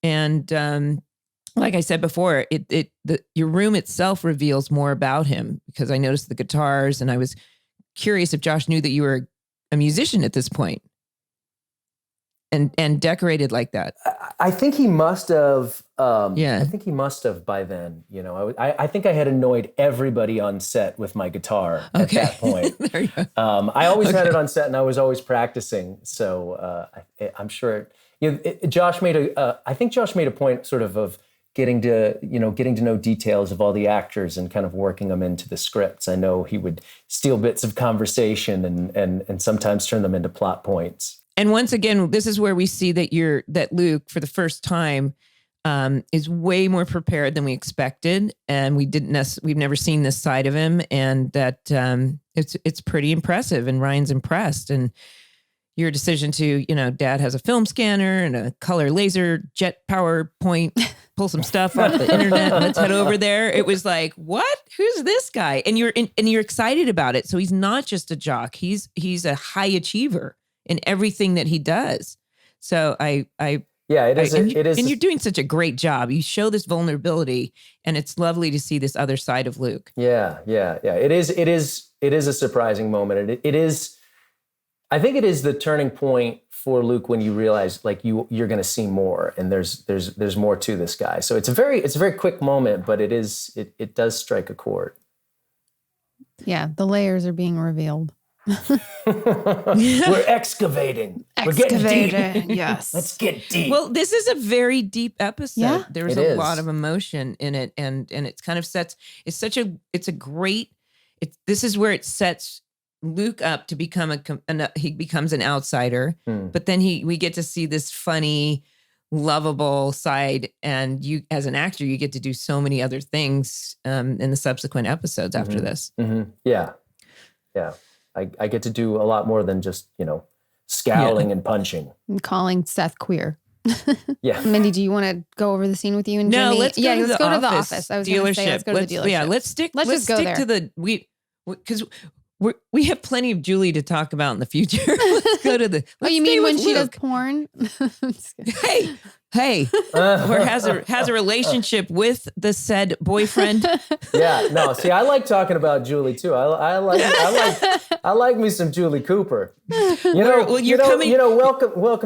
and like I said before, your room itself reveals more about him, because I noticed the guitars, and I was curious if Josh knew that you were a musician at this point, and decorated like that. I think he must have. I think he must have by then. You know, I think I had annoyed everybody on set with my guitar at that point. There you go. I always had it on set, and I was always practicing. So I'm sure. Josh made a point sort of getting to know details of all the actors and kind of working them into the scripts. I know he would steal bits of conversation and sometimes turn them into plot points. And once again, this is where we see that Luke, for the first time, is way more prepared than we expected, and we've never seen this side of him, and that it's pretty impressive. And Ryan's impressed, and your decision to, you know, Dad has a film scanner and a color laser jet PowerPoint, pull some stuff off the internet, let's head over there. It was like, what? Who's this guy? And you're excited about it. So he's not just a jock; he's a high achiever in everything that he does. So it is. And you're doing such a great job. You show this vulnerability, and it's lovely to see this other side of Luke. Yeah. It is a surprising moment. It is. I think it is the turning point for Luke when you realize like you're going to see more, and there's more to this guy. So it's a very quick moment, but it does strike a chord. Yeah, the layers are being revealed. We're excavating. We're getting deep. Yes. Let's get deep. Well, this is a very deep episode. Yeah, there was a lot of emotion in it, and it kind of sets. This is where it sets Luke up to become he becomes an outsider, but then we get to see this funny, lovable side, and you, as an actor, you get to do so many other things in the subsequent episodes after this. Mm-hmm. Yeah. I get to do a lot more than just, you know, scowling and punching. And calling Seth queer. Yeah. Mindy, do you want to go over the scene with you and No, Jimmy? let's go to the office. I was going to say, let's go to the dealership. Yeah, let's stick just go there. to because we have plenty of Julie to talk about in the future. Let's go to the. You mean when she does porn? Hey, or has a relationship with the said boyfriend. Yeah, no. See, I like talking about Julie too. I like me some Julie Cooper. Welcome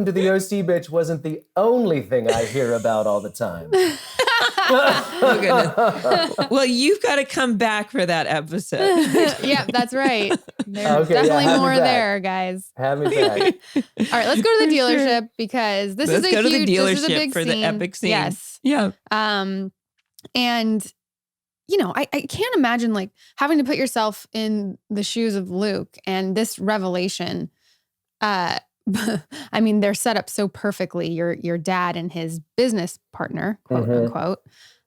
to the OC bitch wasn't the only thing I hear about all the time. Oh, goodness. Well, you've got to come back for that episode. Yeah, that's right. There's definitely more there, guys. Have me back. All right, let's go to the dealership because this is a big for scene. The epic scene. Yes. Yeah. And you know, I can't imagine like having to put yourself in the shoes of Luke and this revelation. I mean, they're set up so perfectly. Your dad and his business partner, quote unquote.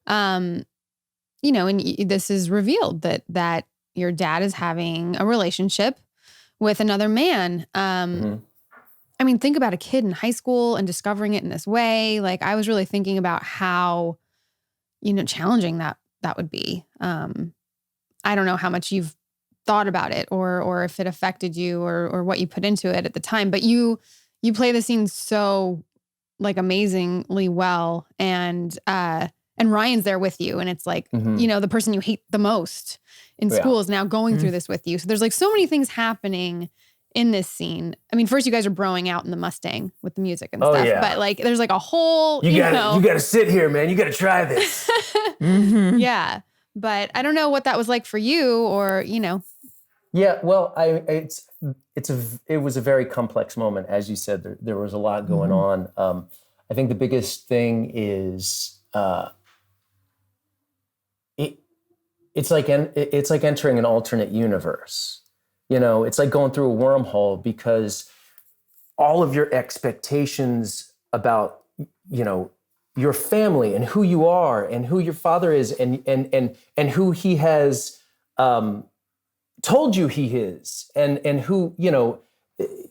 You know, and this is revealed that your dad is having a relationship with another man. I mean, think about a kid in high school and discovering it in this way. Like, I was really thinking about how, you know, challenging that would be. I don't know how much you've thought about it or if it affected you or what you put into it at the time. But you play the scene so like amazingly well. And Ryan's there with you. And it's like, you know, the person you hate the most in school is now going through this with you. So there's like so many things happening in this scene. I mean, first you guys are broing out in the Mustang with the music and stuff, but like there's like a whole, you gotta sit here, man. You gotta try this. Yeah. But I don't know what that was like for you or, you know. Yeah, well, it was a very complex moment. As you said, there was a lot going on. I think the biggest thing is it's like entering an alternate universe. You know, it's like going through a wormhole because all of your expectations about, you know, your family and who you are and who your father is and who he has told you he is and who, you know,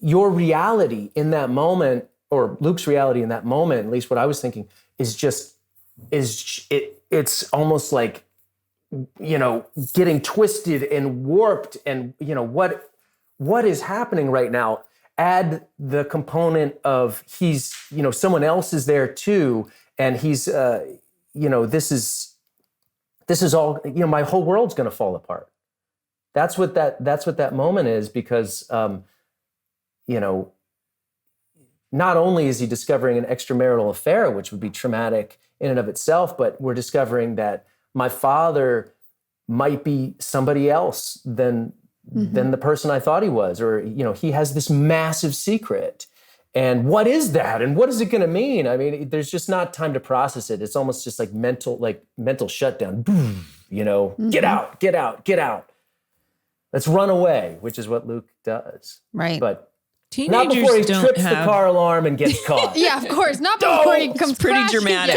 your reality in that moment or Luke's reality in that moment, at least what I was thinking, it's almost like, you know, getting twisted and warped and, you know, what is happening right now? Add the component of he's, you know, someone else is there too. And he's, you know, this is all, you know, my whole world's going to fall apart. That's what that moment is because, you know, not only is he discovering an extramarital affair, which would be traumatic in and of itself, but we're discovering that my father might be somebody else than the person I thought he was, or, you know, he has this massive secret. And what is that? And what is it going to mean? I mean, there's just not time to process it. It's almost just like mental shutdown. You know, get out. Let's run away, which is what Luke does. Right. But teenagers not before he trips the car alarm and gets caught. Yeah, of course. Not before he comes pretty dramatic.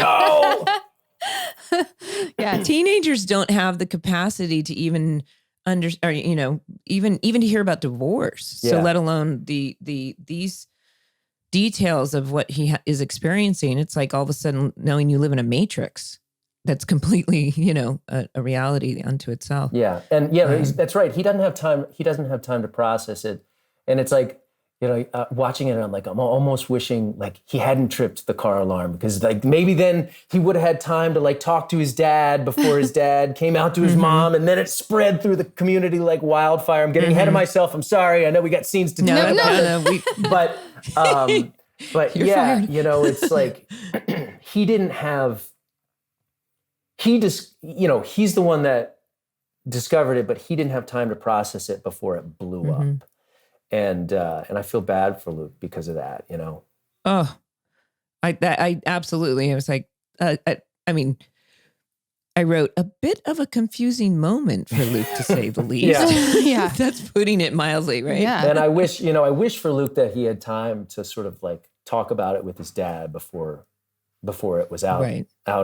Yeah. Teenagers don't have the capacity to even even to hear about divorce. Yeah. So let alone these details of what he is experiencing. It's like all of a sudden knowing you live in a matrix that's completely, you know, a reality unto itself. Yeah. And that's right. He doesn't have time to process it. And it's like, you know, watching it, I'm almost wishing like he hadn't tripped the car alarm because like maybe then he would have had time to like talk to his dad before his dad came out to his mom, and then it spread through the community like wildfire. I'm getting ahead of myself. I'm sorry. I know we got scenes to do. But yeah, fired. you know, it's like he's the one that discovered it, but he didn't have time to process it before it blew up. And I feel bad for Luke because of that, you know. Oh, I absolutely. I was like, I mean, I wrote a bit of a confusing moment for Luke, to say the least. Yeah. That's putting it mildly, right? Yeah. And I wish for Luke that he had time to sort of like talk about it with his dad before it was out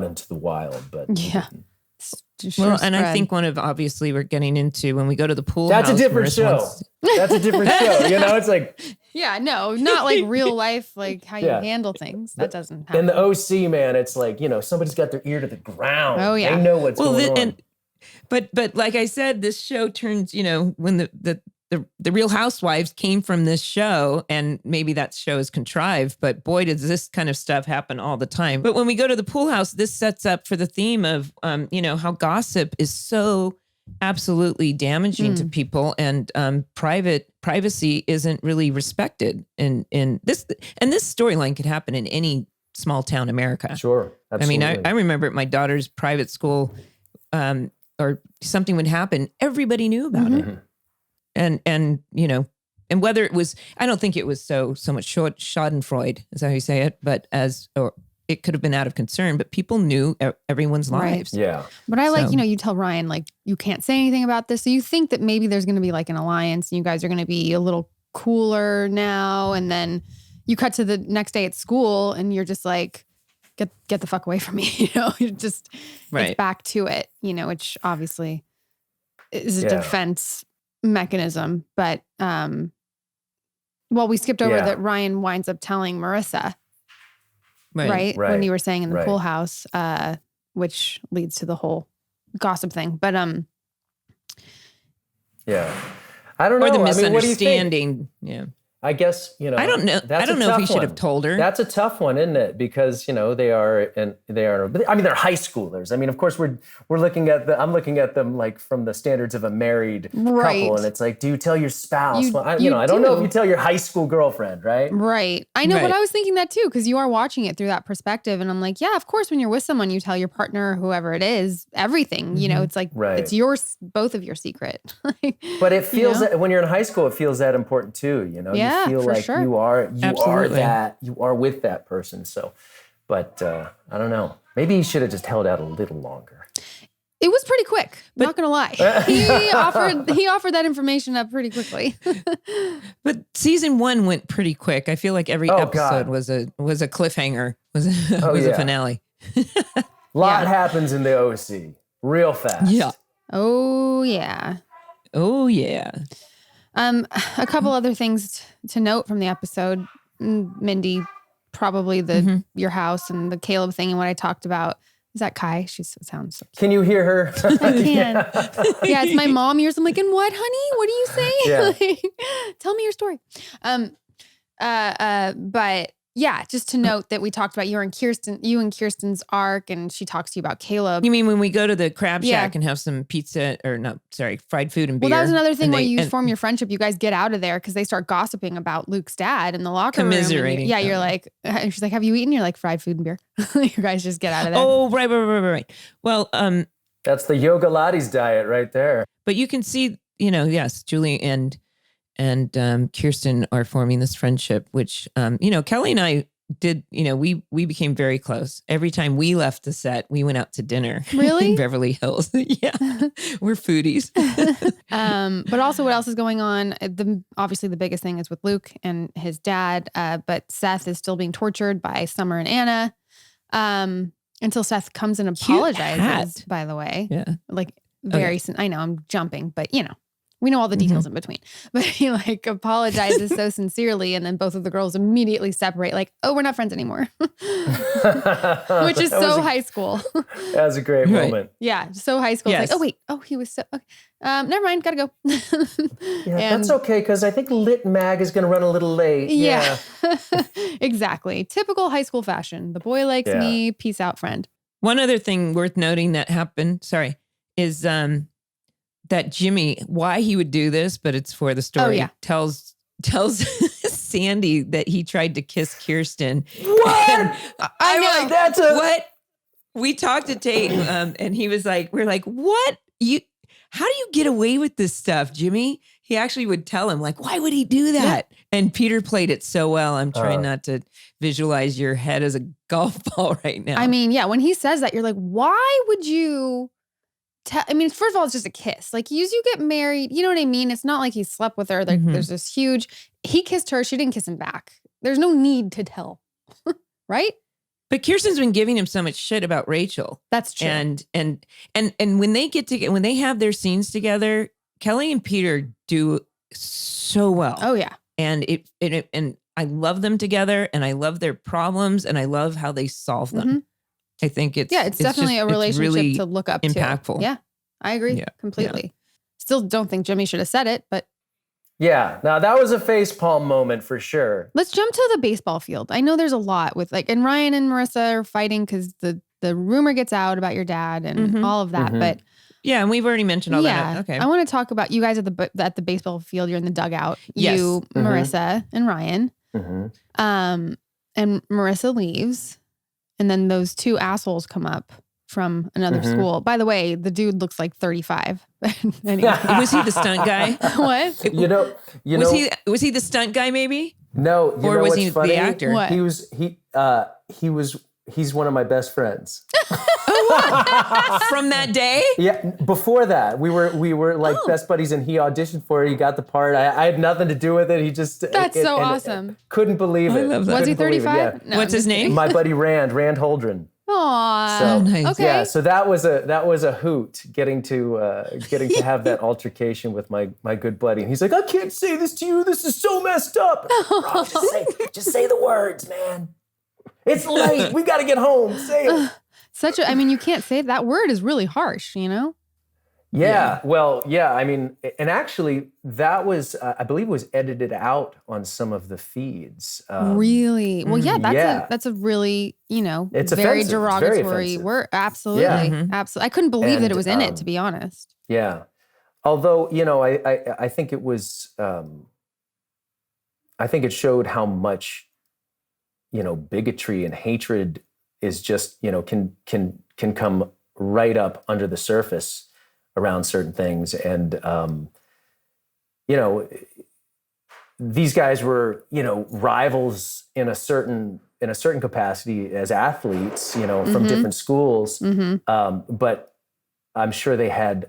into the wild. But yeah. Well, and I think obviously we're getting into when we go to the pool. That's house, a different show. That's a different show. You know, it's like. Yeah, no, not like real life, like how you handle things. That doesn't happen. In the OC, man, it's like, you know, somebody's got their ear to the ground. Oh, yeah. They know what's going on. But like I said, this show turns, you know, when the Real Housewives came from this show, and maybe that show is contrived, but boy, does this kind of stuff happen all the time. But when we go to the pool house, this sets up for the theme of, you know, how gossip is so absolutely damaging to people, and privacy isn't really respected. And this storyline could happen in any small town America. Sure, absolutely. I mean, I remember at my daughter's private school, or something would happen, everybody knew about it. And you know, and whether it was, I don't think it was so much schadenfreude, is that how you say it, but or it could have been out of concern, but people knew everyone's lives. Yeah. But I like, you know, you tell Ryan, like, you can't say anything about this. So you think that maybe there's going to be like an alliance and you guys are going to be a little cooler now. And then you cut to the next day at school and you're just like, get the fuck away from me. You know, you're just, it's back to it, you know, which obviously is a defense mechanism. But, we skipped over that Ryan winds up telling Marissa. Right. When you were saying in the pool house, which leads to the whole gossip thing. But Yeah. I don't know. Or the I mean, what do you think? misunderstanding. Yeah. I guess, I don't know. I don't know if he should have told her. That's a tough one, isn't it? Because, they are, I mean, they're high schoolers. I mean, of course, I'm looking at them like from the standards of a married couple. And it's like, do you tell your spouse? I don't know if you tell your high school girlfriend, right? Right. I know, but I was thinking that too, because you are watching it through that perspective. And I'm like, yeah, of course, when you're with someone, you tell your partner, whoever it is, everything. It's like, it's yours, both of your secret. But it feels that when you're in high school, it feels that important too. Yeah, you feel for like sure. you are with that person. So, but I don't know. Maybe he should have just held out a little longer. It was pretty quick. Not gonna lie. He offered that information up pretty quickly. But season 1 went pretty quick. I feel like every episode was a cliffhanger. Was a finale. Lot happens in the OC real fast. Yeah. Oh yeah. Oh yeah. A couple other things to note from the episode. Mindy, probably your house and the Caleb thing and what I talked about. Is that Kai? She sounds so cute. Can you hear her? I can. Yeah, it's my mom ears. I'm like, and what, honey? What do you say? Yeah. Tell me your story. But yeah, just to note that we talked about you and Kirsten's arc, and she talks to you about Caleb. You mean when we go to the crab shack and have some pizza fried food and beer? Well, that was another thing where you form your friendship. You guys get out of there because they start gossiping about Luke's dad in the locker room. Commiserating. You're like, and she's like, have you eaten? You're like, fried food and beer. You guys just get out of there. Oh, right. Well, that's the yogalates diet right there. But you can see, yes, Julie and Kirsten are forming this friendship, which, Kelly and I did, we became very close. Every time we left the set, we went out to dinner. Really? In Beverly Hills. Yeah. We're foodies. But also what else is going on? Obviously the biggest thing is with Luke and his dad. But Seth is still being tortured by Summer and Anna. Until Seth comes and apologizes, by the way. Yeah. Like I know I'm jumping, but we know all the details in between, but he apologizes so sincerely. And then both of the girls immediately separate like, oh, we're not friends anymore, which is so high school. That was a great moment. Yeah. So high school. Yes. It's like, oh wait, he was so, okay. Never mind. Gotta go. That's okay. Cause I think Lit Mag is going to run a little late. Yeah. Exactly. Typical high school fashion. The boy likes me. Peace out, friend. One other thing worth noting that happened, is, that Jimmy, why he would do this, but it's for the story, tells Sandy that he tried to kiss Kirsten. What? I know. Like, that's what? We talked to Tate, and he was like, we're like, what? How do you get away with this stuff, Jimmy? He actually would tell him, like, why would he do that? Yeah. And Peter played it so well. I'm trying not to visualize your head as a golf ball right now. I mean, when he says that, you're like, why would you... first of all, it's just a kiss. Like, you get married, you know what I mean? It's not like he slept with her. There's this huge, he kissed her. She didn't kiss him back. There's no need to tell, right? But Kirsten's been giving him so much shit about Rachel. That's true. And when they when they have their scenes together, Kelly and Peter do so well. Oh yeah. And and I love them together, and I love their problems, and I love how they solve them. Mm-hmm. I think it's definitely a relationship really to look up impactful. to. Yeah, I agree completely. Yeah. Still don't think Jimmy should have said it, but. Yeah, now that was a facepalm moment for sure. Let's jump to the baseball field. I know there's a lot with and Ryan and Marissa are fighting because the rumor gets out about your dad and all of that. But yeah, and we've already mentioned all that. Okay, I want to talk about you guys at the baseball field. You're in the dugout. Yes. You, Marissa, and Ryan. And Marissa leaves. And then those two assholes come up from another school. By the way, the dude looks like 35. Anyway. Was he the stunt guy? What? Was he the stunt guy maybe? No. Or was he the actor? What? He's one of my best friends. From that day? Yeah, before that, we were like best buddies, and he auditioned for it. He got the part. I had nothing to do with it. He just so awesome. Couldn't believe it. I love that. Was he 35? Yeah. No, what's his name? My buddy Rand Holdren. Aww. So, nice. Okay. Yeah, so that was a hoot getting to have that altercation with my good buddy. And he's like, I can't say this to you. This is so messed up. Bro, just say the words, man. It's late. We got to get home. Say it. You can't say that word is really harsh, you know? Yeah. Well, yeah. I mean, and actually, that was, I believe, it was edited out on some of the feeds. Really? Well, yeah. That's a really, it's very offensive. derogatory It's very offensive. word. Absolutely, absolutely. I couldn't believe that it was in it, to be honest. Yeah. Although, I think it was. I think it showed how much, bigotry and hatred is just, can come right up under the surface around certain things. And, these guys were, rivals in a certain capacity as athletes, from different schools. But I'm sure they had,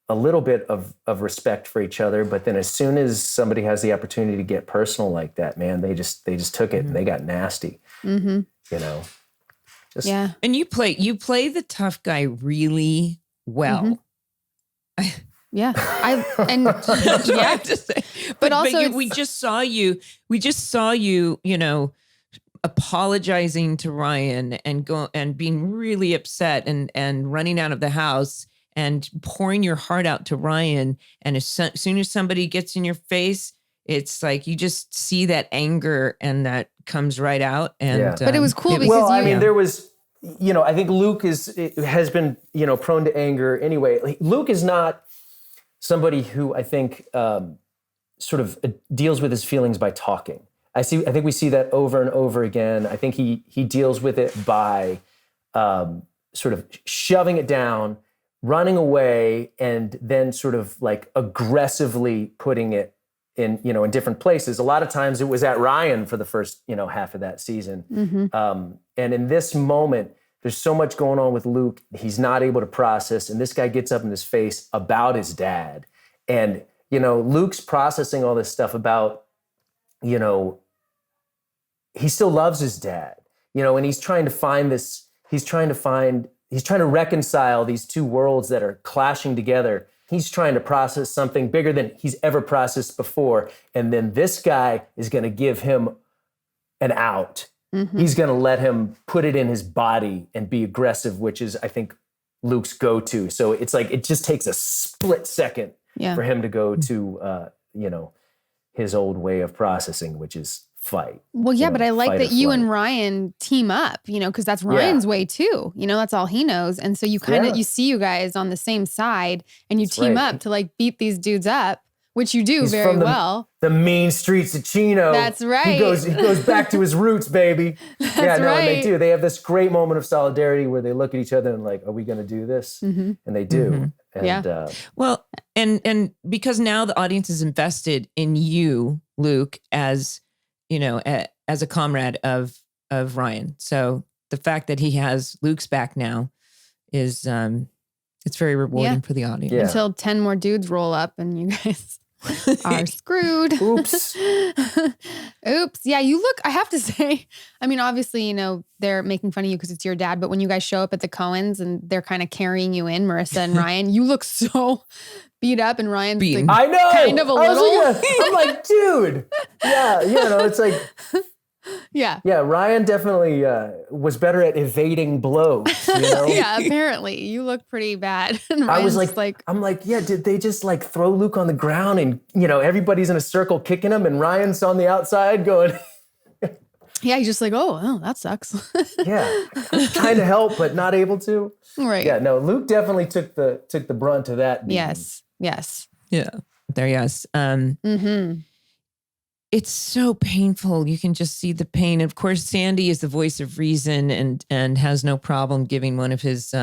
a little bit of respect for each other. But then as soon as somebody has the opportunity to get personal like that, man, they just took it and they got nasty, And you play the tough guy really well. Yeah. But also we just saw you, apologizing to Ryan and being really upset and running out of the house and pouring your heart out to Ryan. And as soon as somebody gets in your face, it's like you just see that anger and that comes right out. And but it was cool because there was, I think Luke has been, prone to anger anyway. Like, Luke is not somebody who I think sort of deals with his feelings by talking. I think we see that over and over again. I think he deals with it by sort of shoving it down, running away, and then sort of like aggressively putting it in, in different places. A lot of times it was at Ryan for the first, half of that season. And in this moment, there's so much going on with Luke. He's not able to process. And this guy gets up in his face about his dad. And, Luke's processing all this stuff about, he still loves his dad, and he's trying to reconcile these two worlds that are clashing together. He's trying to process something bigger than he's ever processed before. And then this guy is going to give him an out. He's going to let him put it in his body and be aggressive, which is, I think, Luke's go-to. So it's like, it just takes a split second for him to go to, his old way of processing, which is fight. Well, yeah, but I like that you and Ryan team up, because that's Ryan's way too. That's all he knows. And so you you see you guys on the same side and you team up to like beat these dudes up, which you do very well. The mean streets of Chino. That's right. He goes back to his roots, baby. And they do. They have this great moment of solidarity where they look at each other and like, are we going to do this? And they do. And, well, and because now the audience is invested in you, Luke, as as a comrade of Ryan. So the fact that he has Luke's back now is it's very rewarding for the audience. Yeah. Until 10 more dudes roll up and you guys are screwed. Oops. Oops. Yeah, you look, I have to say, I mean, obviously, they're making fun of you because it's your dad, but when you guys show up at the Coens and they're kind of carrying you in, Marissa and Ryan, you look so beat up, and Ryan's like, I know. Kind of a little. I'm like, dude. Yeah, it's like, yeah. Ryan definitely was better at evading blows. Yeah, apparently you look pretty bad. And I was like, I'm like, yeah, did they just like throw Luke on the ground and everybody's in a circle kicking him and Ryan's on the outside going. Yeah, he's just like, oh, that sucks. Yeah, trying to help but not able to. Right. Yeah, no, Luke definitely took the brunt of that beating. Yes. Yeah. There, yes. It's so painful. You can just see the pain. Of course, Sandy is the voice of reason and has no problem giving one of his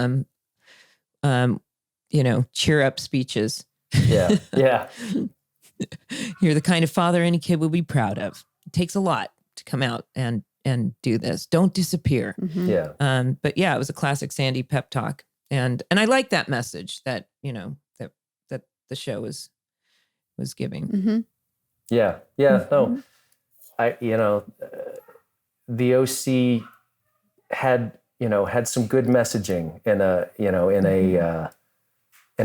cheer up speeches. Yeah. You're the kind of father any kid will be proud of. It takes a lot to come out and do this. Don't disappear. Yeah. But yeah, it was a classic Sandy pep talk. And I like that message that, that the show was giving. Yeah. No, the OC had some good messaging in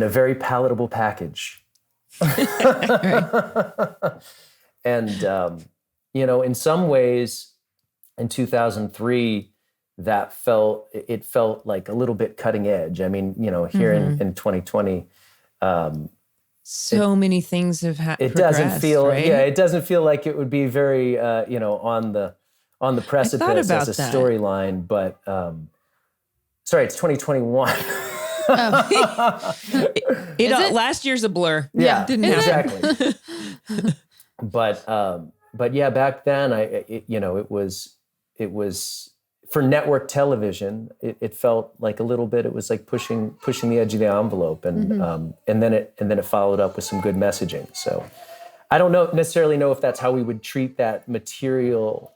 a very palatable package. And, in some ways in 2003, it felt like a little bit cutting edge. I mean, here in 2020, So many things have It doesn't feel, right? it doesn't feel like it would be very, on the precipice as a storyline. But sorry, it's 2021. Last year's a blur. Yeah, didn't happen. Exactly. But yeah, back then it was for network television. It felt like a little bit. It was like pushing the edge of the envelope, and then it followed up with some good messaging. So I don't necessarily know if that's how we would treat that material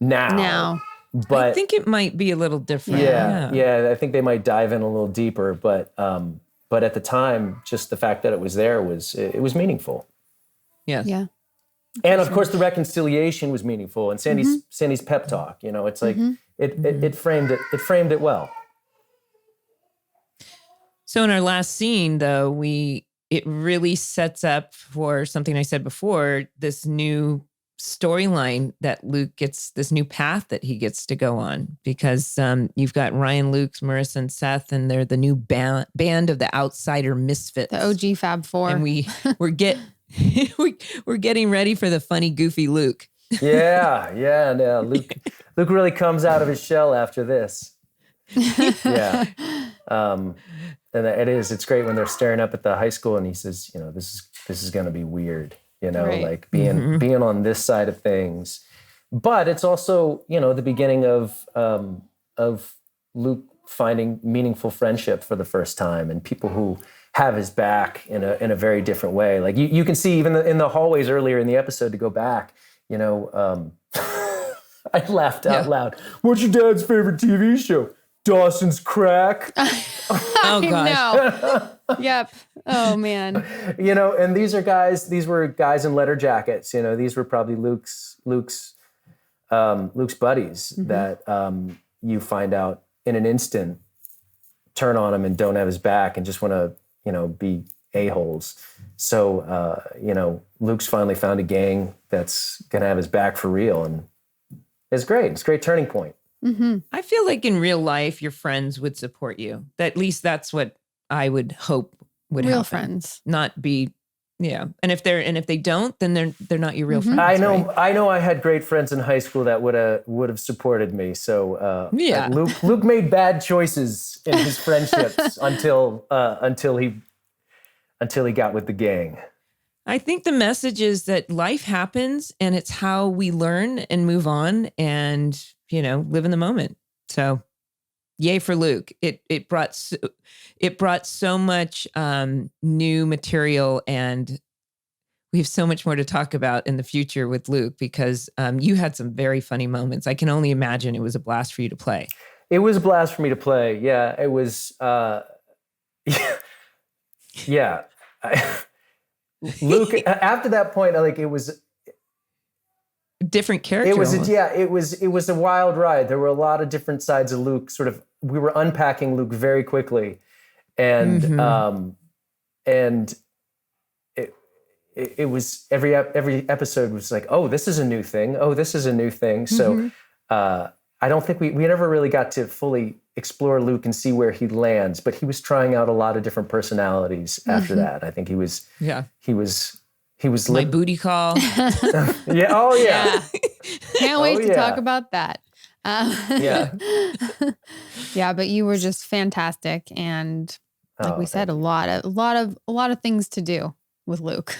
now. But I think it might be a little different. Yeah. I think they might dive in a little deeper, but at the time, just the fact that it was there was meaningful. Yes. Yeah. And of course, the reconciliation was meaningful, and Sandy's pep talk. It's like it framed it well. So in our last scene, though, it really sets up for something I said before, this new storyline that Luke gets, this new path that he gets to go on, because you've got Ryan, Luke, Marissa, and Seth, and they're the new band of the outsider misfits, the OG Fab Four, and we're getting ready for the funny, goofy Luke. Yeah. Luke really comes out of his shell after this. Yeah. And it's great when they're staring up at the high school, and he says, this is going to be weird. Right. Like being on this side of things. But it's also, the beginning of Luke finding meaningful friendship for the first time, and people who have his back in a very different way. Like you can see even in the hallways earlier in the episode, to go back, I laughed out loud. What's your dad's favorite TV show? Dawson's Crack. Oh gosh. Yep. Oh man. And these were guys in leather jackets. These were probably Luke's buddies that you find out in an instant turn on him and don't have his back and just want to, be a-holes. So, Luke's finally found a gang that's going to have his back for real. And it's great. It's a great turning point. Mm-hmm. I feel like in real life, your friends would support you. At least that's what I would hope would happen. Real friends. Not be, and if they don't, then they're not your real friends. I know. Right? I know. I had great friends in high school that would have supported me. So Luke made bad choices in his friendships until he got with the gang. I think the message is that life happens, and it's how we learn and move on, and live in the moment. So, yay for Luke! It brought so much new material, and we have so much more to talk about in the future with Luke, because you had some very funny moments. I can only imagine it was a blast for you to play. It was a blast for me to play. Yeah, it was. Yeah. Luke, after that point, it was different character. It was a wild ride. There were a lot of different sides of Luke. We were unpacking Luke very quickly, and it was every episode was like, oh, this is a new thing. Oh, this is a new thing. So I don't think we never really got to fully explore Luke and see where he lands, but he was trying out a lot of different personalities after that. I think he was my booty call. Yeah. Oh yeah. Can't wait to talk about that. Yeah. Yeah, but you were just fantastic, and like we said, a lot of things to do with Luke.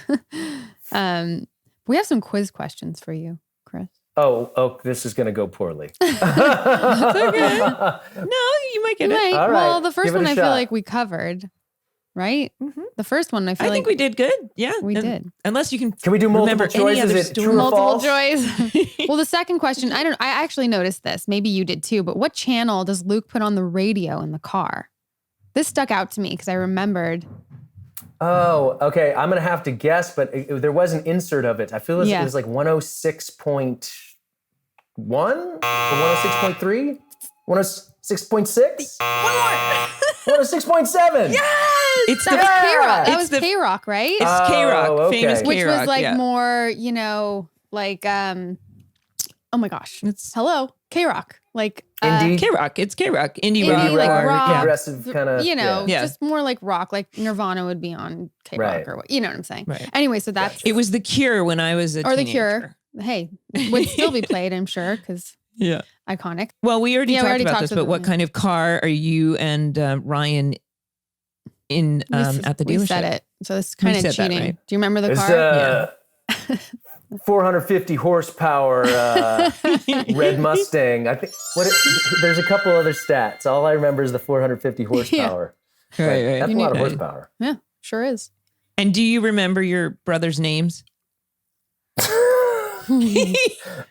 We have some quiz questions for you, Chris. Oh, this is going to go poorly. That's okay. No, you might get it. All right. Well, the first one I feel shot. like we covered, right? Mm-hmm. The first one I feel I like think we did good. Yeah, we did. Unless you can we do multiple choice? Is it true or multiple false? choice? Well, the second question, I actually noticed this. Maybe you did too. But what channel does Luke put on the radio in the car? This stuck out to me because I remembered. Oh, okay. I'm going to have to guess, but there was an insert of it. I feel it was like 106.1 or 106.3? 106.6? One more. 106.7. Yes! It's K-Rock. That was K-Rock, right? It's K-Rock, okay. famous K-Rock. Which was like more, like, oh my gosh. Hello. K-rock, like Indie? K-rock. It's K-rock. Indie Indie, rock. like rock. Progressive kind of, just more like rock, like Nirvana would be on K-rock or what, you know what I'm saying? Right. Anyway, so that's It was The Cure when I was a or teenager. The Cure. Hey, would still be played, I'm sure, because iconic. Well, we already talked about this, but what them, kind of car are you and Ryan in at the dealership? We said it, so it's kind of cheating. That, right? Do you remember the It's car? 450 horsepower red Mustang. I think there's a couple other stats. All I remember is the 450 horsepower. Right. That's a lot of horsepower. Yeah, sure is. And do you remember your brothers' names?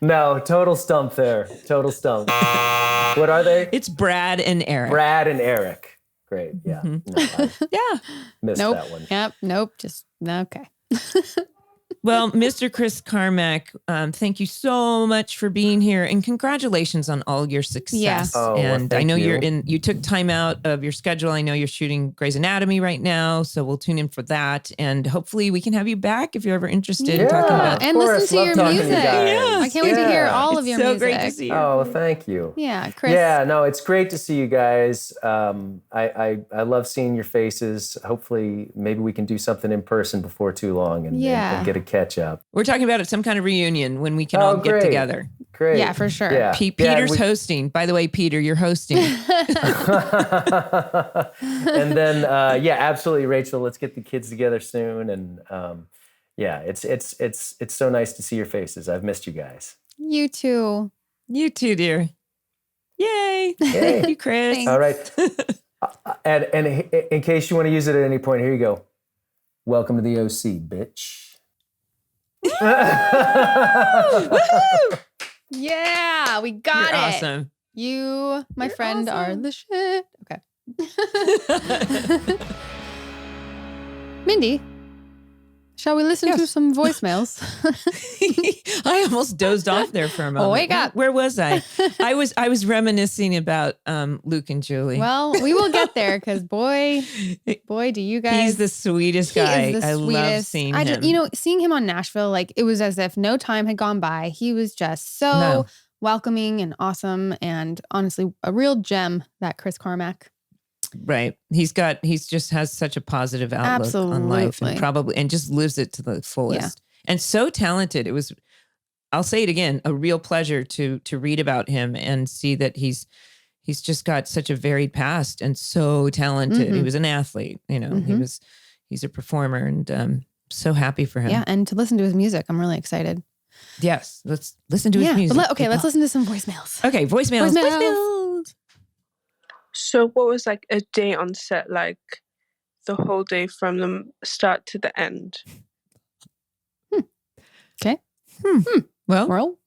No, total stump there. Total stump. What are they? It's Brad and Eric. Brad and Eric. Great. Yeah. Mm-hmm. No, missed that one. Yep. Nope. Just okay. Well, Mr. Chris Carmack, thank you so much for being here, and congratulations on all your success. Yeah. And I know you took time out of your schedule. I know you're shooting Grey's Anatomy right now, so we'll tune in for that. And hopefully we can have you back if you're ever interested in talking about and listen to your music. I can't wait to hear all of your music. So great to see you. Oh, thank you. Yeah, Chris. Yeah, no, it's great to see you guys. I love seeing your faces. Hopefully, maybe we can do something in person before too long and get a catch up. We're talking about some kind of reunion when we can all get together. Great. Yeah, for sure. Yeah. Peter's hosting. By the way, Peter, you're hosting. And then, absolutely, Rachel. Let's get the kids together soon. And it's so nice to see your faces. I've missed you guys. You too. You too, dear. Yay! Thank you, Chris. Thanks. All right. And in case you want to use it at any point, here you go. Welcome to the OC, bitch. Yeah, we got You're it. Awesome. You, my friend, are the shit. Okay. Mindy, shall we listen to some voicemails? I almost dozed off there for a moment. Wake up. Where was I? I was reminiscing about Luke and Julie. Well, we will get there because boy, do you guys. He's the sweetest guy. He is the I sweetest. love seeing him. Seeing him on Nashville, like it was as if no time had gone by. He was just so welcoming and awesome, and honestly, a real gem. That Chris Carmack. Right. He just has such a positive outlook on life, and just lives it to the fullest. Yeah. And so talented. It was, I'll say it again, a real pleasure to read about him and see that he's just got such a varied past and so talented. Mm-hmm. He was an athlete, he's a performer, and so happy for him. Yeah, and to listen to his music, I'm really excited. Yes, let's listen to his music. Let's listen to some voicemails. Okay, voicemails. So what was like a day on set like, the whole day from the start to the end? Okay. Well,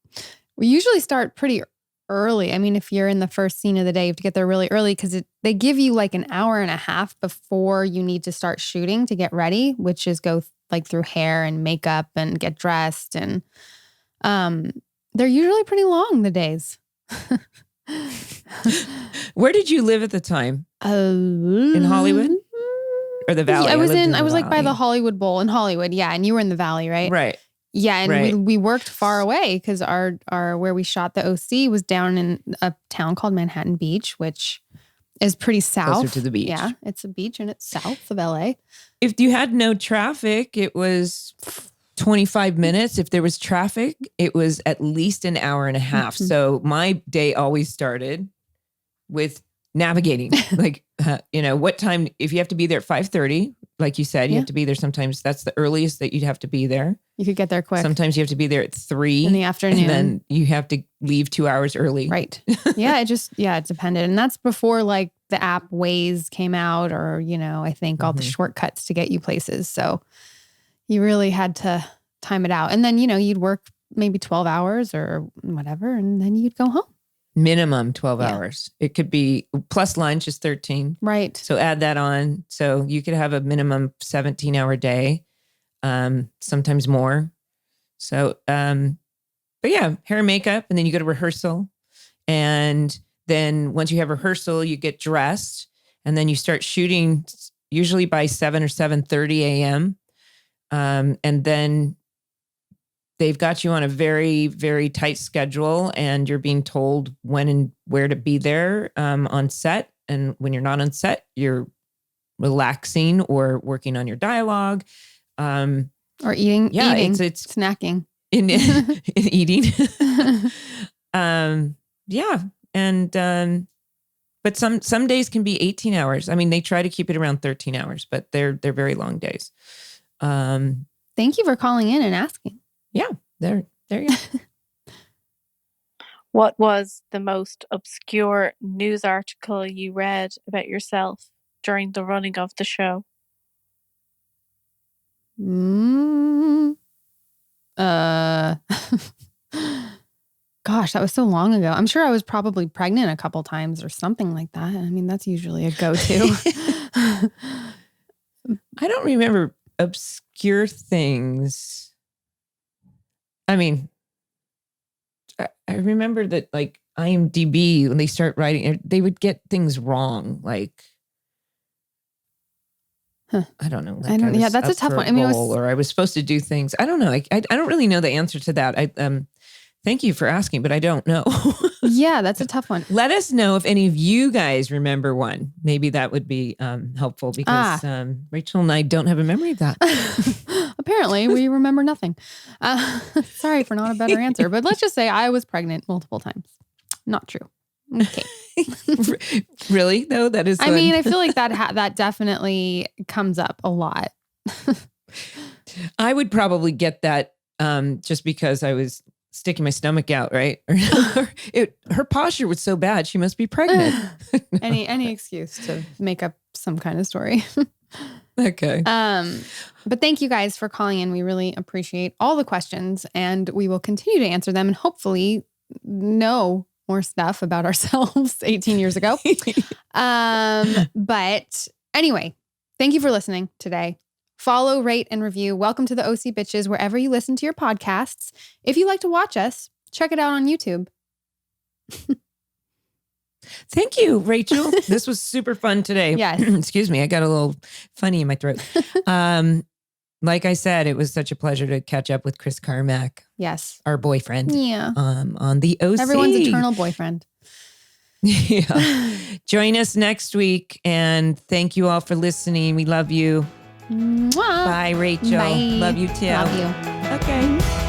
we usually start pretty early. I mean, if you're in the first scene of the day, you have to get there really early because they give you like an hour and a half before you need to start shooting to get ready, which is go like through hair and makeup and get dressed. And they're usually pretty long, the days. Where did you live at the time? In Hollywood or the Valley? I was like by the Hollywood Bowl in Hollywood. Yeah. And you were in the Valley, right? Right. Yeah. And we worked far away because our where we shot the OC was down in a town called Manhattan Beach, which is pretty south. Closer to the beach. Yeah. It's a beach and it's south of LA. If you had no traffic, it was 25 minutes. If there was traffic, it was at least an hour and a half. Mm-hmm. So my day always started with navigating, like, what time, if you have to be there at 5:30, like you said, you have to be there. Sometimes that's the earliest that you'd have to be there. You could get there quick. Sometimes you have to be there at 3 in the afternoon. And then you have to leave 2 hours early. Right. Yeah. It depended. And that's before like the app Waze came out or, I think all the shortcuts to get you places. So you really had to time it out. And then, you'd work maybe 12 hours or whatever, and then you'd go home. Minimum 12 hours. It could be plus lunch is 13. Right. So add that on. So you could have a minimum 17-hour day, sometimes more. So, but yeah, hair and makeup, and then you go to rehearsal. And then once you have rehearsal, you get dressed, and then you start shooting usually by 7 or 7:30 a.m. And then they've got you on a very, very tight schedule, and you're being told when and where to be there on set. And when you're not on set, you're relaxing or working on your dialogue. Or eating. It's snacking. In eating. But some days can be 18 hours. I mean, they try to keep it around 13 hours, but they're very long days. Thank you for calling in and asking. Yeah, there you go. What was the most obscure news article you read about yourself during the running of the show? Gosh, that was so long ago. I'm sure I was probably pregnant a couple times or something like that. I mean, that's usually a go-to. I don't remember obscure things. I mean, I remember that like IMDb, when they start writing, they would get things wrong. Like, I don't know. Like that's a tough one. I mean, or I was supposed to do things. I don't know. I don't really know the answer to that. Thank you for asking, but I don't know. Yeah, that's a tough one. Let us know if any of you guys remember one. Maybe that would be helpful because Rachel and I don't have a memory of that. Apparently, we remember nothing. Sorry for not a better answer, but let's just say I was pregnant multiple times. Not true. Okay. Really? though? That is. I mean, I feel like that definitely comes up a lot. I would probably get that just because I was sticking my stomach out, right? Her posture was so bad, she must be pregnant. Any excuse to make up some kind of story. Okay. But thank you guys for calling in. We really appreciate all the questions, and we will continue to answer them and hopefully know more stuff about ourselves 18 years ago. But anyway, thank you for listening today. Follow, rate, and review Welcome to the OC Bitches wherever you listen to your podcasts. If you like to watch us, check it out on YouTube. Thank you, Rachel. This was super fun today. Yes. Excuse me. I got a little funny in my throat. Like I said, it was such a pleasure to catch up with Chris Carmack. Yes. Our boyfriend. Yeah. On the OC. Everyone's eternal boyfriend. Yeah. Join us next week. And thank you all for listening. We love you. Mwah. Bye, Rachel. Bye. Love you too. Love you. Okay.